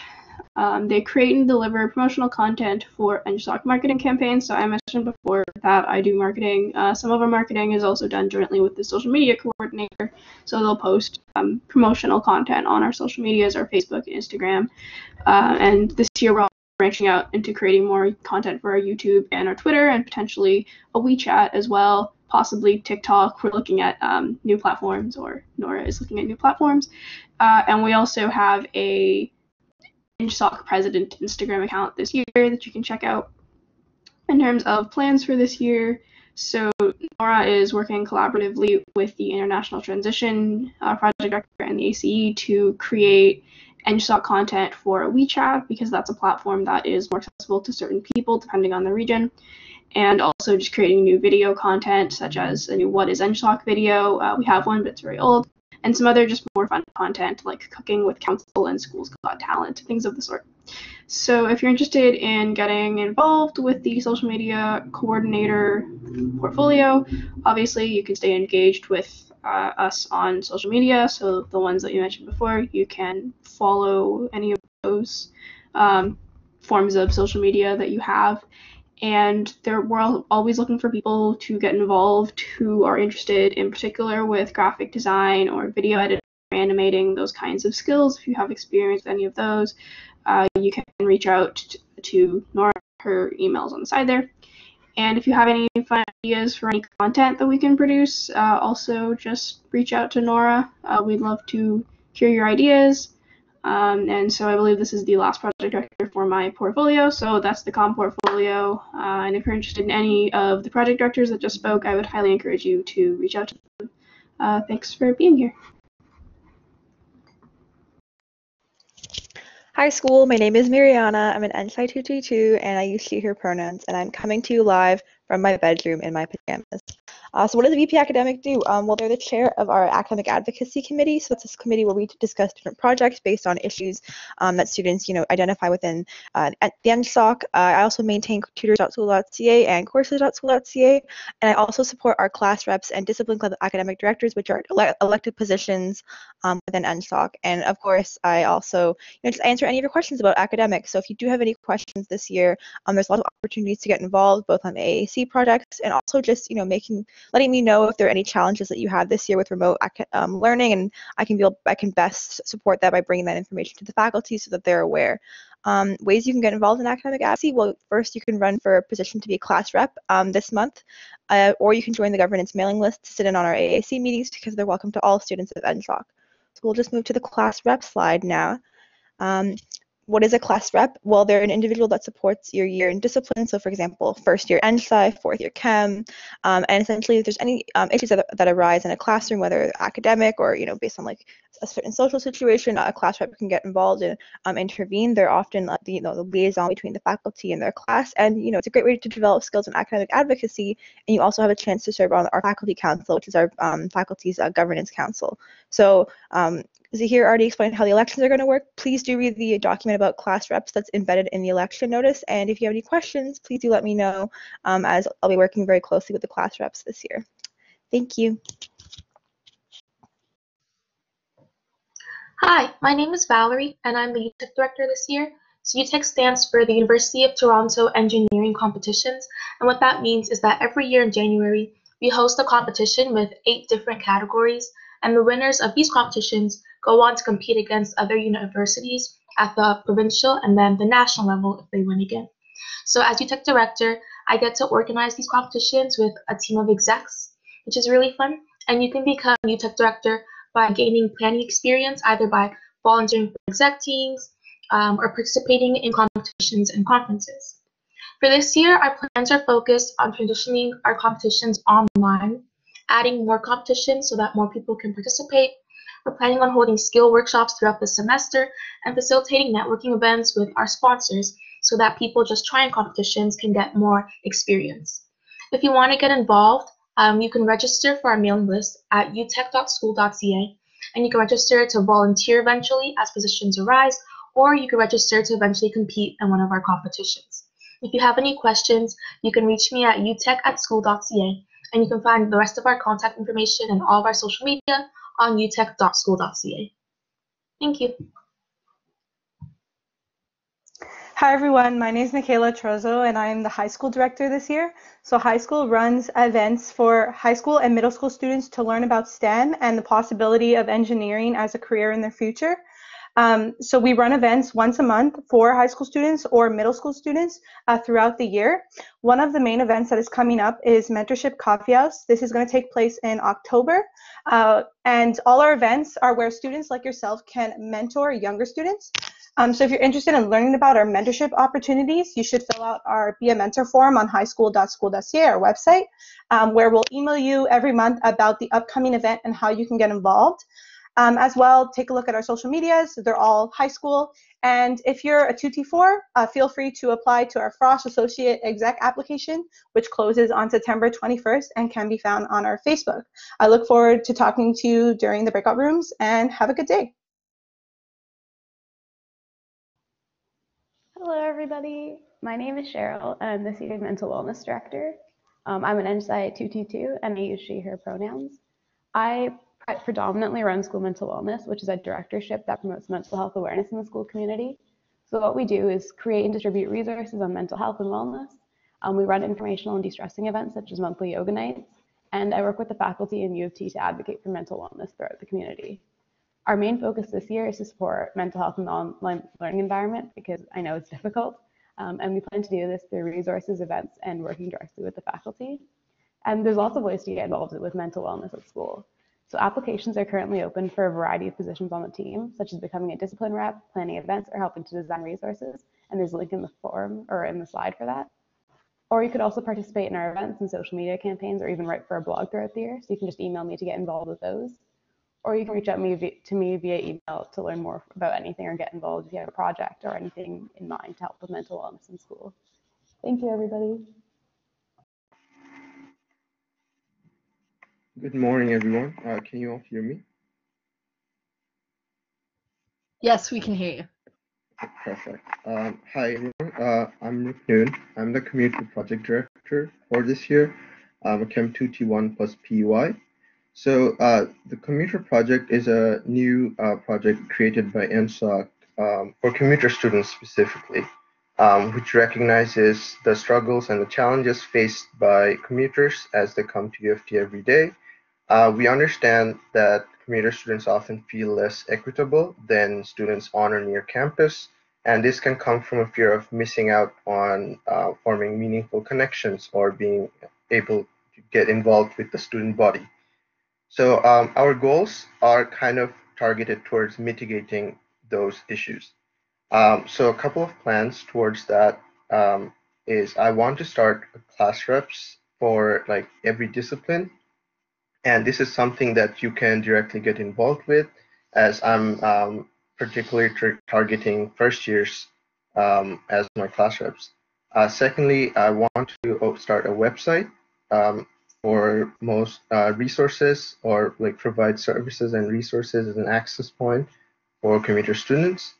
[SPEAKER 9] they create and deliver promotional content for EngSoc marketing campaigns. So I mentioned before that I do marketing. Some of our marketing is also done jointly with the social media coordinator. So they'll post promotional content on our social medias, our Facebook and Instagram. And this year we're also branching out into creating more content for our YouTube and our Twitter and potentially a WeChat as well, possibly TikTok. We're looking at new platforms, or Nora is looking at new platforms. And we also have a EngSoc President Instagram account this year that you can check out. In terms of plans for this year, so Nora is working collaboratively with the International Transition Project Director and the ACE to create EngSoc content for WeChat, because that's a platform that is more accessible to certain people depending on the region. And also just creating new video content, such as a new What is EngSoc video. We have one, but it's very old. And some other just more fun content like Cooking with Council and Schools Got Talent, things of the sort. So if you're interested in getting involved with the social media coordinator portfolio, obviously you can stay engaged with us on social media. So the ones that you mentioned before, you can follow any of those forms of social media that you have. And we're always looking for people to get involved who are interested in particular with graphic design or video editing, or animating, those kinds of skills. If you have experience with any of those, you can reach out to Nora. Her email's on the side there. And if you have any fun ideas for any content that we can produce, also just reach out to Nora. We'd love to hear your ideas. And so I believe this is the last project director for my portfolio. So that's the comm portfolio. And if you're interested in any of the project directors that just spoke, I would highly encourage you to reach out to them. Thanks for being here.
[SPEAKER 14] Hi school, my name is Mariana. I'm an EngSoc 2T2 and I use she, her pronouns, and I'm coming to you live from my bedroom in my pajamas. So what does the VP Academic do? Well, they're the chair of our Academic Advocacy Committee. So it's this committee where we discuss different projects based on issues that students, identify within the EngSoc. I also maintain tutors.school.ca and courses.school.ca, and I also support our class reps and discipline club academic directors, which are elected positions within EngSoc. And of course, I also just answer any of your questions about academics. So if you do have any questions this year, there's a lot of opportunities to get involved, both on AAC projects and also just letting me know if there are any challenges that you have this year with remote learning, and I can best support that by bringing that information to the faculty so that they're aware. Ways you can get involved in academic advocacy. Well, first you can run for a position to be a class rep this month, or you can join the governance mailing list to sit in on our AAC meetings because they're welcome to all students of EngSoc. So we'll just move to the class rep slide now. What is a class rep? Well, they're an individual that supports your year in discipline. So for example, first year EngSci, fourth year Chem, and essentially if there's any issues that arise in a classroom, whether academic or based on like a certain social situation, a class rep can get involved and intervene. They're often the liaison between the faculty and their class, and it's a great way to develop skills in academic advocacy. And you also have a chance to serve on our faculty council, which is our faculty's governance council. So Zahir already explained how the elections are going to work. Please do read the document about class reps that's embedded in the election notice. And if you have any questions, please do let me know, as I'll be working very closely with the class reps this year. Thank you.
[SPEAKER 15] Hi, my name is Valerie, and I'm the UTEC director this year. So UTEC stands for the University of Toronto Engineering Competitions. And what that means is that every year in January, we host a competition with 8 different categories. And the winners of these competitions go on to compete against other universities at the provincial and then the national level if they win again. So as UTEC director, I get to organize these competitions with a team of execs, which is really fun. And you can become UTEC director by gaining planning experience, either by volunteering for exec teams or participating in competitions and conferences. For this year, our plans are focused on transitioning our competitions online, adding more competitions so that more people can participate. We're planning on holding skill workshops throughout the semester and facilitating networking events with our sponsors so that people just trying competitions can get more experience. If you want to get involved, you can register for our mailing list at utech.school.ca, and you can register to volunteer eventually as positions arise, or you can register to eventually compete in one of our competitions. If you have any questions, you can reach me at utech@school.ca, and you can find the rest of our contact information and all of our social media on utech.school.ca. Thank you.
[SPEAKER 16] Hi everyone, my name is Michaela Trozo and I'm the high school director this year. So high school runs events for high school and middle school students to learn about STEM and the possibility of engineering as a career in their future. So we run events once a month for high school students or middle school students throughout the year. One of the main events that is coming up is Mentorship Coffee House. This is going to take place in October. And all our events are where students like yourself can mentor younger students. So if you're interested in learning about our mentorship opportunities, you should fill out our Be a Mentor form on highschool.school.ca, our website, where we'll email you every month about the upcoming event and how you can get involved. As well, take a look at our social medias. They're all high school. And if you're a 2T4, feel free to apply to our Frosh Associate Exec application, which closes on September 21st and can be found on our Facebook. I look forward to talking to you during the breakout rooms, and have a good day.
[SPEAKER 17] Hello, everybody. My name is Cheryl. I'm the Senior Mental Wellness Director. I'm an EngSci 2T2, and I use she, her pronouns. I predominantly run school mental wellness, which is a directorship that promotes mental health awareness in the school community. So what we do is create and distribute resources on mental health and wellness. We run informational and de-stressing events such as monthly yoga nights, and I work with the faculty in U of T to advocate for mental wellness throughout the community. Our main focus this year is to support mental health in the online learning environment because I know it's difficult, and we plan to do this through resources, events, and working directly with the faculty. And there's lots of ways to get involved with mental wellness at school. So applications are currently open for a variety of positions on the team, such as becoming a discipline rep, planning events, or helping to design resources. And there's a link in the form or in the slide for that. Or you could also participate in our events and social media campaigns, or even write for a blog throughout the year. So you can just email me to get involved with those. Or you can reach out to me via email to learn more about anything or get involved if you have a project or anything in mind to help with mental wellness in school. Thank you, everybody.
[SPEAKER 18] Good morning, everyone. Can you all hear me?
[SPEAKER 1] Yes, we can hear you.
[SPEAKER 18] Perfect. Hi, everyone. I'm Nick Noon. I'm the Commuter Project Director for this year. I'm a Chem 2T1 plus PUI. So the Commuter Project is a new project created by EngSoc for commuter students specifically, which recognizes the struggles and the challenges faced by commuters as they come to U of T every day. We understand that commuter students often feel less equitable than students on or near campus, and this can come from a fear of missing out on forming meaningful connections or being able to get involved with the student body. So our goals are kind of targeted towards mitigating those issues. So a couple of plans towards that is I want to start class reps for like every discipline. And this is something that you can directly get involved with, as I'm particularly targeting first years as my class reps. Secondly, I want to start a website for most resources, or like provide services and resources as an access point for commuter students.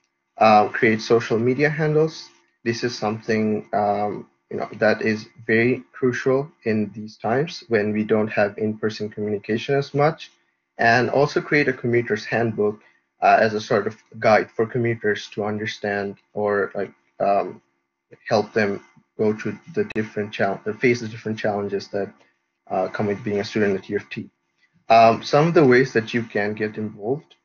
[SPEAKER 18] Create social media handles. This is something that is very crucial in these times when we don't have in-person communication as much, and also create a commuter's handbook as a sort of guide for commuters to understand or like help them go through the different face the different challenges that come with being a student at U of T. Some of the ways that you can get involved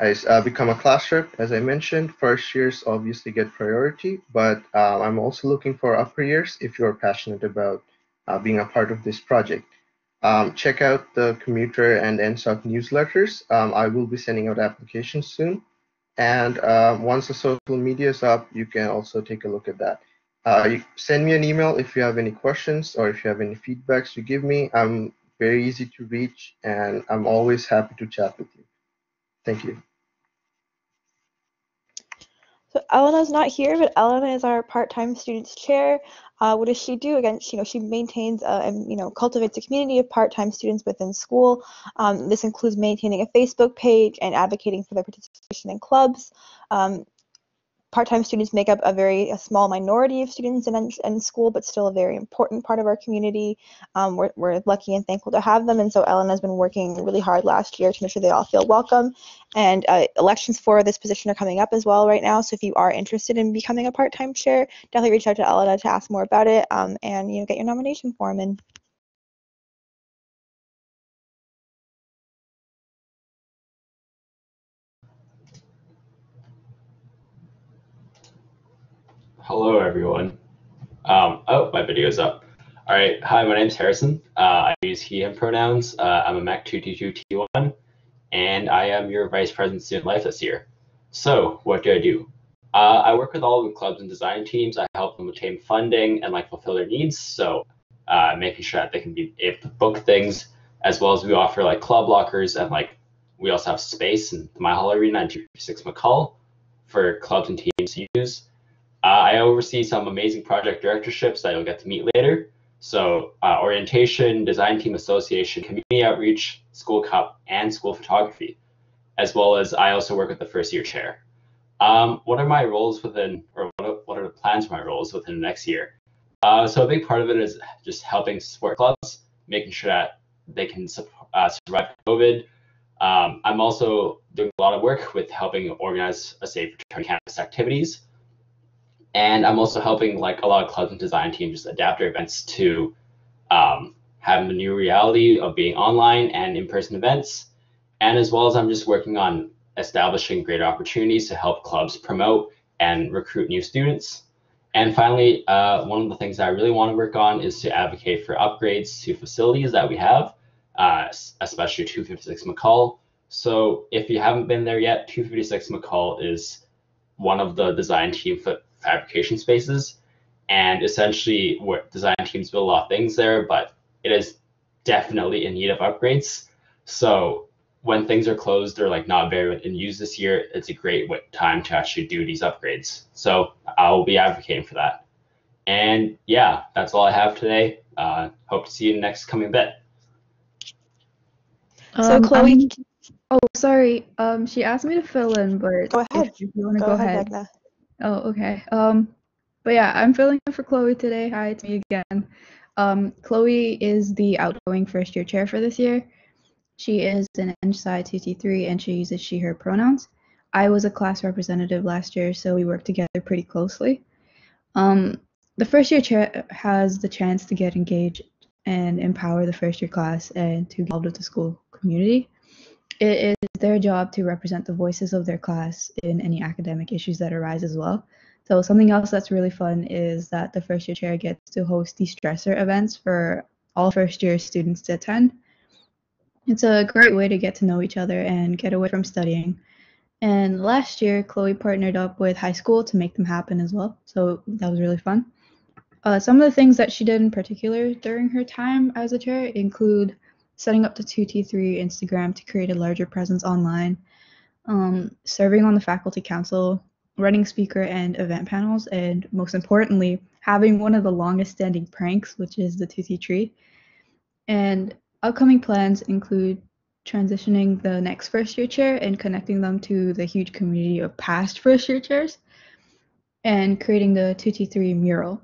[SPEAKER 18] is become a class rep. As I mentioned, first years obviously get priority, but I'm also looking for upper years if you're passionate about being a part of this project. Check out the Commuter and EngSoc newsletters. I will be sending out applications soon. And once the social media is up, you can also take a look at that. You send me an email if you have any questions or if you have any feedbacks to give me. I'm very easy to reach, and I'm always happy to chat with you. Thank you.
[SPEAKER 14] So Elena's not here, but Elena is our part-time students chair. What does she do? Again, she maintains and cultivates a community of part-time students within school. This includes maintaining a Facebook page and advocating for their participation in clubs. Part-time students make up a small minority of students in school, but still a very important part of our community. We're lucky and thankful to have them, and so Ellen has been working really hard last year to make sure they all feel welcome. And elections for this position are coming up as well right now, so if you are interested in becoming a part-time chair, definitely reach out to Elena to ask more about it, and get your nomination form in.
[SPEAKER 19] Hello, everyone. Oh, my video's up. All right. Hi, my name's Harrison. I use he, him pronouns. I'm a Mac 2T0-2T1, and I am your Vice President Student Life this year. So, what do? I work with all of the clubs and design teams. I help them obtain funding and fulfill their needs. So, making sure that they can be able to book things, as well as we offer club lockers, and we also have space in the My Hall Arena and 256 McCall for clubs and teams to use. I oversee some amazing project directorships that you'll get to meet later. So orientation, design team association, community outreach, school cup, and school photography, as well as I also work with the first year chair. What are my roles within, or what are the plans for my roles within the next year? So a big part of it is just helping support clubs, making sure that they can survive COVID. I'm also doing a lot of work with helping organize a safe return campus activities. And I'm also helping a lot of clubs and design teams adapt their events to having the new reality of being online and in-person events. And as well as I'm just working on establishing greater opportunities to help clubs promote and recruit new students. And finally, one of the things that I really want to work on is to advocate for upgrades to facilities that we have, especially 256 McCall. So if you haven't been there yet, 256 McCall is one of the design team fabrication spaces. And essentially, where design teams build a lot of things there, but it is definitely in need of upgrades. So when things are closed or like not very in use this year, it's a great time to actually do these upgrades. So I'll be advocating for that. And yeah, that's all I have today. Hope to see you next coming bit.
[SPEAKER 14] So Chloe,
[SPEAKER 13] Oh, sorry. She asked me to fill in, but
[SPEAKER 14] go ahead.
[SPEAKER 13] if you want to
[SPEAKER 14] Go
[SPEAKER 13] go
[SPEAKER 14] ahead,
[SPEAKER 13] ahead.
[SPEAKER 14] Magna.
[SPEAKER 13] Oh, okay. But yeah, I'm filling in for Chloe today. Hi, it's me again. Chloe is the outgoing first year chair for this year. She is an EngSci 2T3 and she uses she, her pronouns. I was a class representative last year, so we worked together pretty closely. The first year chair has the chance to get engaged and empower the first year class and to get involved with the school community. It is their job to represent the voices of their class in any academic issues that arise as well. So something else that's really fun is that the first year chair gets to host de-stressor events for all first year students to attend. It's a great way to get to know each other and get away from studying. And last year, Chloe partnered up with high school to make them happen as well. So that was really fun. Some of the things that she did in particular during her time as a chair include setting up the 2T3 Instagram to create a larger presence online, serving on the faculty council, running speaker and event panels, and most importantly, having one of the longest standing pranks, which is the 2T tree. And upcoming plans include transitioning the next first year chair and connecting them to the huge community of past first year chairs, and creating the 2T3 mural.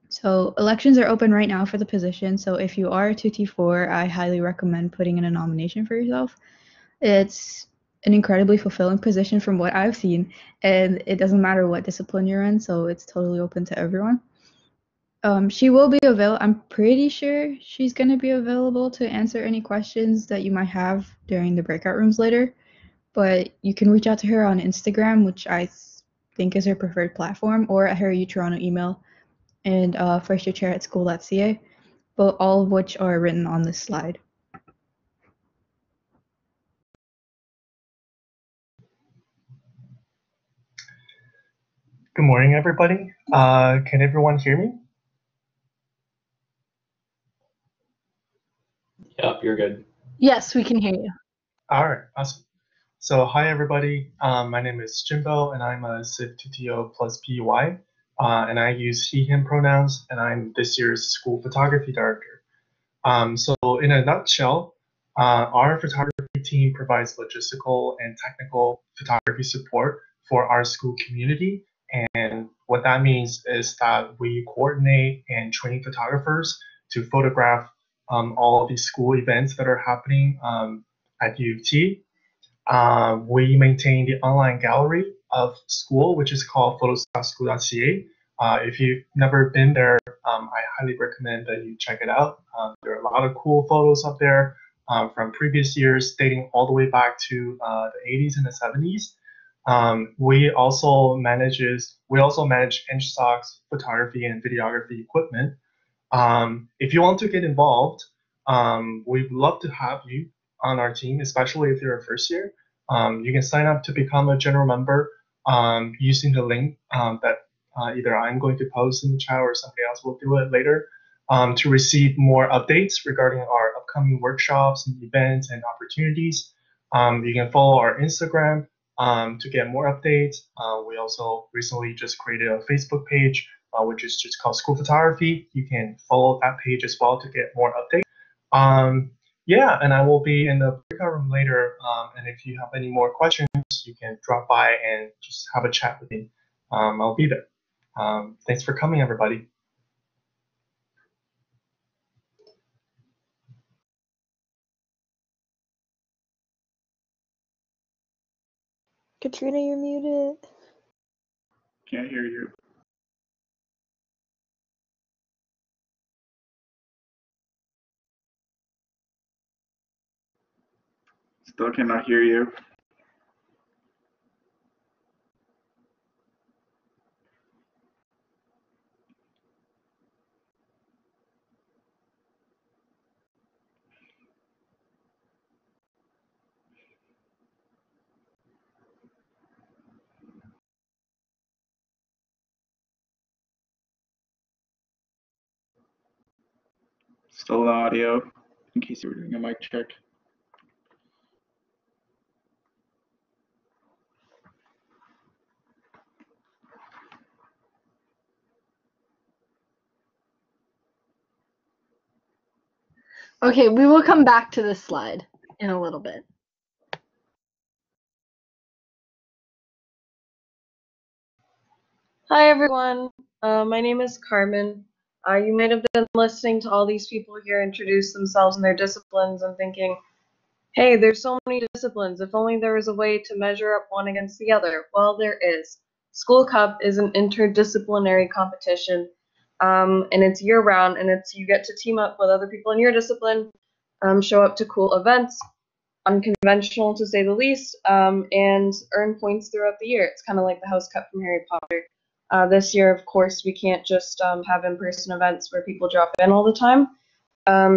[SPEAKER 13] So elections are open right now for the position, so if you are a 2T4, I highly recommend putting in a nomination for yourself. It's an incredibly fulfilling position from what I've seen, and it doesn't matter what discipline you're in, so it's totally open to everyone. She will be available. I'm pretty sure she's going to be available to answer any questions that you might have during the breakout rooms later, but you can reach out to her on Instagram, which I think is her preferred platform, or at her UToronto email, and firstyearchair@school.ca, but all of which are written on this slide.
[SPEAKER 20] Good morning, everybody. Can everyone hear me?
[SPEAKER 19] Yep, you're good.
[SPEAKER 1] Yes, we can hear you.
[SPEAKER 20] All right, awesome. So hi, everybody. My name is Jimbo, and I'm a SID 2TO plus PUI, and I use he, him pronouns, and I'm this year's school photography director. So in a nutshell, our photography team provides logistical and technical photography support for our school community. And what that means is that we coordinate and train photographers to photograph all of these school events that are happening at U of T. We maintain the online gallery of school, which is called photos.school.ca. If you've never been there, I highly recommend that you check it out. There are a lot of cool photos up there from previous years, dating all the way back to the 80s and the 70s. We also manage EngSoc's photography and videography equipment. If you want to get involved, we'd love to have you on our team, especially if you're a first year. You can sign up to become a general member using the link that either I'm going to post in the chat or somebody else will do it later to receive more updates regarding our upcoming workshops and events and opportunities. You can follow our Instagram to get more updates. We also recently just created a Facebook page which is just called School Photography. You can follow that page as well to get more updates. Yeah, and I will be in the breakout room later. And if you have any more questions, you can drop by and just have a chat with me. I'll be there. Thanks for coming, everybody.
[SPEAKER 14] Katrina, you're muted.
[SPEAKER 2] Can't hear you. Still cannot hear you. Still no audio, in case you were doing a mic check.
[SPEAKER 1] Okay, we will come back to this slide in a little bit.
[SPEAKER 21] Hi everyone, my name is Carmen. You might have been listening to all these people here introduce themselves and their disciplines and thinking, hey, there's so many disciplines, if only there was a way to measure up one against the other. Well, there is. School Cup is an interdisciplinary competition, and it's year-round, and you get to team up with other people in your discipline, show up to cool events, unconventional to say the least, and earn points throughout the year. It's kind of like the House Cup from Harry Potter. This year, of course, we can't just have in-person events where people drop in all the time.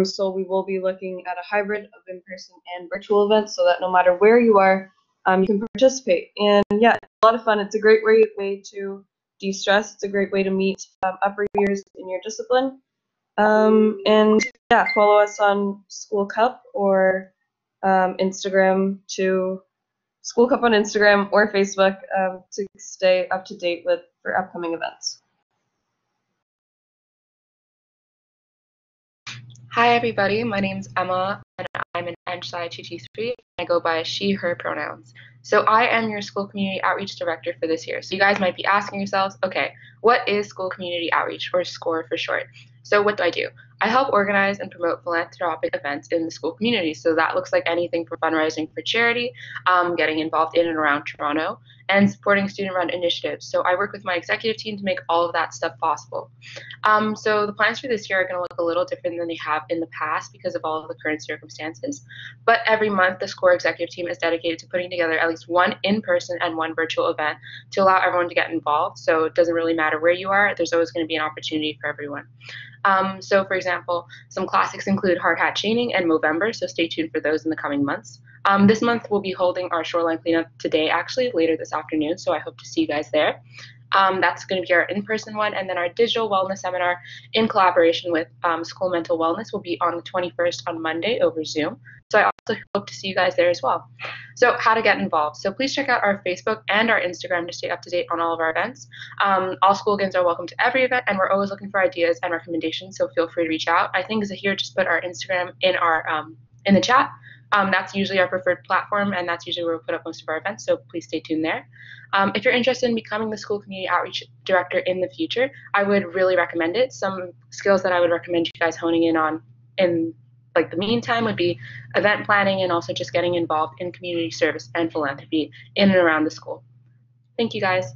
[SPEAKER 21] So we will be looking at a hybrid of in-person and virtual events so that no matter where you are, you can participate. And yeah, it's a lot of fun. It's a great way to de-stress. It's a great way to meet upper years in your discipline. And yeah, follow us on School Cup or Instagram to School Cup on Instagram or Facebook to stay up to date for upcoming events.
[SPEAKER 22] Hi everybody, my name's Emma and I'm an EngSoc 2T3. I go by she, her pronouns. So I am your school community outreach director for this year. So you guys might be asking yourselves, okay, what is school community outreach, or SCORE for short? So what do? I help organize and promote philanthropic events in the school community. So that looks like anything from fundraising for charity, getting involved in and around Toronto, and supporting student-run initiatives. So I work with my executive team to make all of that stuff possible. So the plans for this year are going to look a little different than they have in the past because of all of the current circumstances. But every month, the SCORE executive team is dedicated to putting together at least one in-person and one virtual event to allow everyone to get involved. So it doesn't really matter where you are, there's always going to be an opportunity for everyone. So for example, some classics include hard hat chaining and Movember, so stay tuned for those in the coming months. This month we'll be holding our shoreline cleanup today, actually, later this afternoon, so I hope to see you guys there. That's going to be our in-person one, and then our digital wellness seminar in collaboration with School Mental Wellness will be on the 21st on Monday over Zoom. So I also hope to see you guys there as well. So how to get involved. So please check out our Facebook and our Instagram to stay up to date on all of our events. All schoolgins are welcome to every event, and we're always looking for ideas and recommendations, so feel free to reach out. I think Zahir just put our Instagram in the chat. That's usually our preferred platform, and that's usually where we put up most of our events, so please stay tuned there. If you're interested in becoming the school community outreach director in the future, I would really recommend it. Some skills that I would recommend you guys honing in on in the meantime would be event planning and also just getting involved in community service and philanthropy in and around the school. Thank you guys.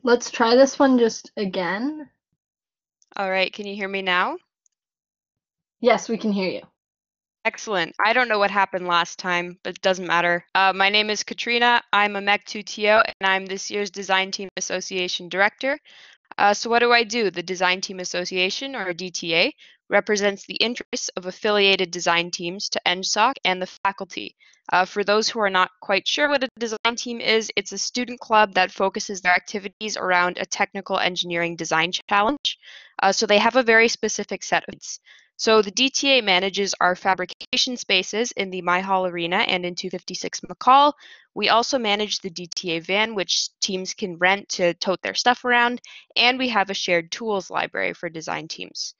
[SPEAKER 1] Let's try this one just again.
[SPEAKER 23] All right, can you hear me now?
[SPEAKER 1] Yes, we can hear you.
[SPEAKER 23] Excellent. I don't know what happened last time, but it doesn't matter. My name is Katrina. I'm a MEC 2TO, and I'm this year's Design Team Association Director. So what do? The Design Team Association, or DTA, represents the interests of affiliated design teams to EngSoc and the faculty. For those who are not quite sure what a design team is, it's a student club that focuses their activities around a technical engineering design challenge. So they have a very specific set of needs. So the DTA manages our fabrication spaces in the My Hall Arena and in 256 McCall. We also manage the DTA van, which teams can rent to tote their stuff around, and we have a shared tools library for design teams.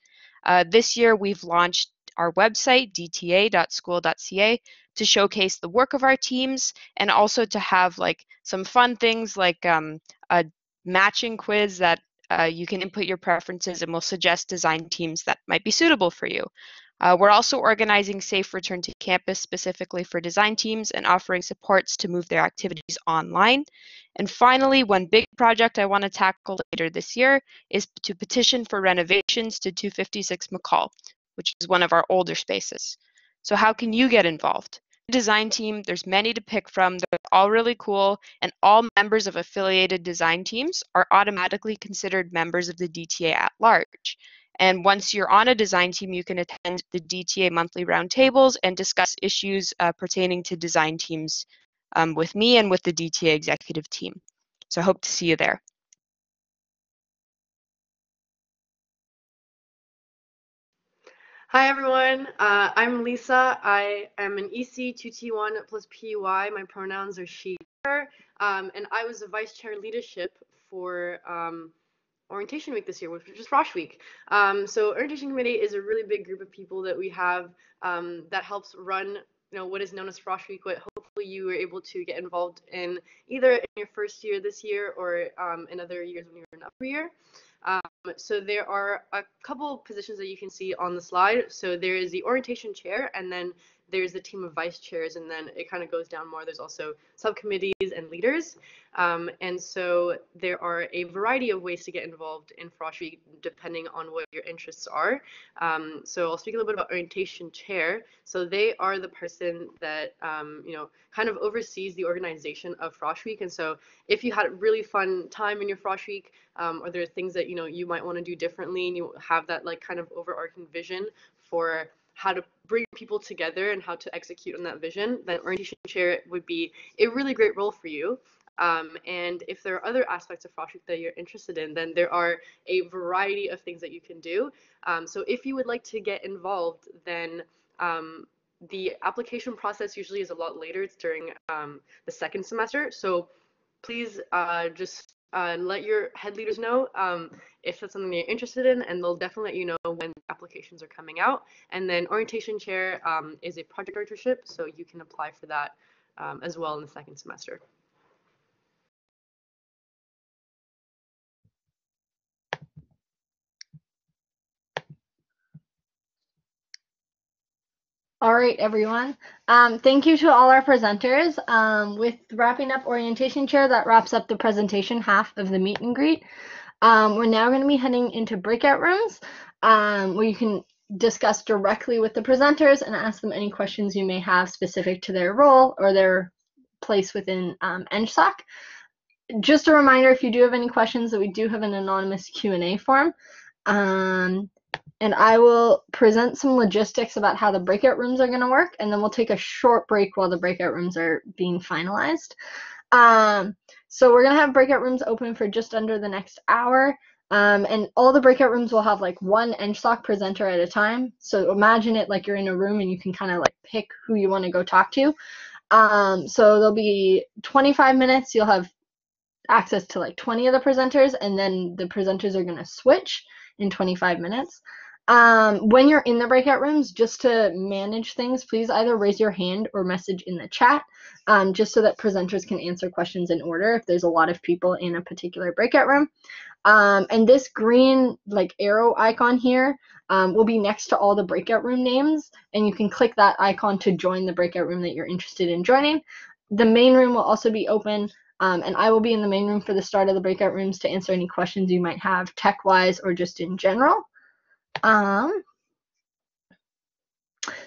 [SPEAKER 23] This year, we've launched our website, dta.school.ca, to showcase the work of our teams and also to have some fun things like a matching quiz that you can input your preferences and we'll suggest design teams that might be suitable for you. We're also organizing Safe Return to Campus specifically for design teams and offering supports to move their activities online. And finally, one big project I want to tackle later this year is to petition for renovations to 256 McCall, which is one of our older spaces. So how can you get involved? Design team, there's many to pick from. They're all really cool, and all members of affiliated design teams are automatically considered members of the DTA at large. And once you're on a design team, you can attend the DTA monthly roundtables and discuss issues pertaining to design teams with me and with the DTA executive team. So I hope to see you there.
[SPEAKER 3] Hi everyone, I'm Lisa. I am an EC 2T1 plus PY. My pronouns are she, her, and I was the vice chair leadership for orientation week this year, which is Frosh Week. So orientation committee is a really big group of people that we have that helps run what is known as Frosh Week, what hopefully you were able to get involved in either in your first year this year or in other years when you were in upper year. So there are a couple positions that you can see on the slide. So there is the orientation chair, and then there's the team of vice chairs, and then it kind of goes down more. There's also subcommittees and leaders. And so there are a variety of ways to get involved in Frosh Week depending on what your interests are. So I'll speak a little bit about orientation chair. So they are the person that kind of oversees the organization of Frosh Week. And so if you had a really fun time in your Frosh Week, or there are things that you might want to do differently, and you have that like kind of overarching vision for how to bring people together and how to execute on that vision, then orientation chair would be a really great role for you. And if there are other aspects of Frosh Week that you're interested in, then there are a variety of things that you can do. So if you would like to get involved, then the application process usually is a lot later. It's during the second semester. So please just let your head leaders know if that's something that you're interested in, and they'll definitely let you know when applications are coming out. And then orientation chair is a project directorship, so you can apply for that as well in the second semester.
[SPEAKER 1] All right, everyone. Thank you to all our presenters. With wrapping up orientation chair, that wraps up the presentation half of the meet and greet. We're now going to be heading into breakout rooms where you can discuss directly with the presenters and ask them any questions you may have specific to their role or their place within EngSoc. Just a reminder, if you do have any questions, that we do have an anonymous Q&A form. And I will present some logistics about how the breakout rooms are going to work, and then we'll take a short break while the breakout rooms are being finalized. So we're going to have breakout rooms open for just under the next hour, and all the breakout rooms will have like one EngSoc presenter at a time. So imagine it like you're in a room and you can kind of like pick who you want to go talk to. So there'll be 25 minutes. You'll have access to like 20 of the presenters, and then the presenters are going to switch in 25 minutes. When you're in the breakout rooms, just to manage things, please either raise your hand or message in the chat, just so that presenters can answer questions in order if there's a lot of people in a particular breakout room. And this green like arrow icon here will be next to all the breakout room names, and you can click that icon to join the breakout room that you're interested in joining. The main room will also be open, and I will be in the main room for the start of the breakout rooms to answer any questions you might have tech-wise or just in general.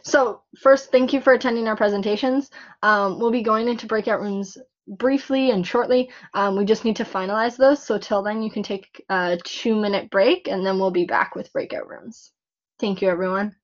[SPEAKER 1] So first, thank you for attending our presentations. We'll be going into breakout rooms briefly and shortly. We just need to finalize those. So till then, you can take a 2-minute break, and then we'll be back with breakout rooms. Thank you, everyone.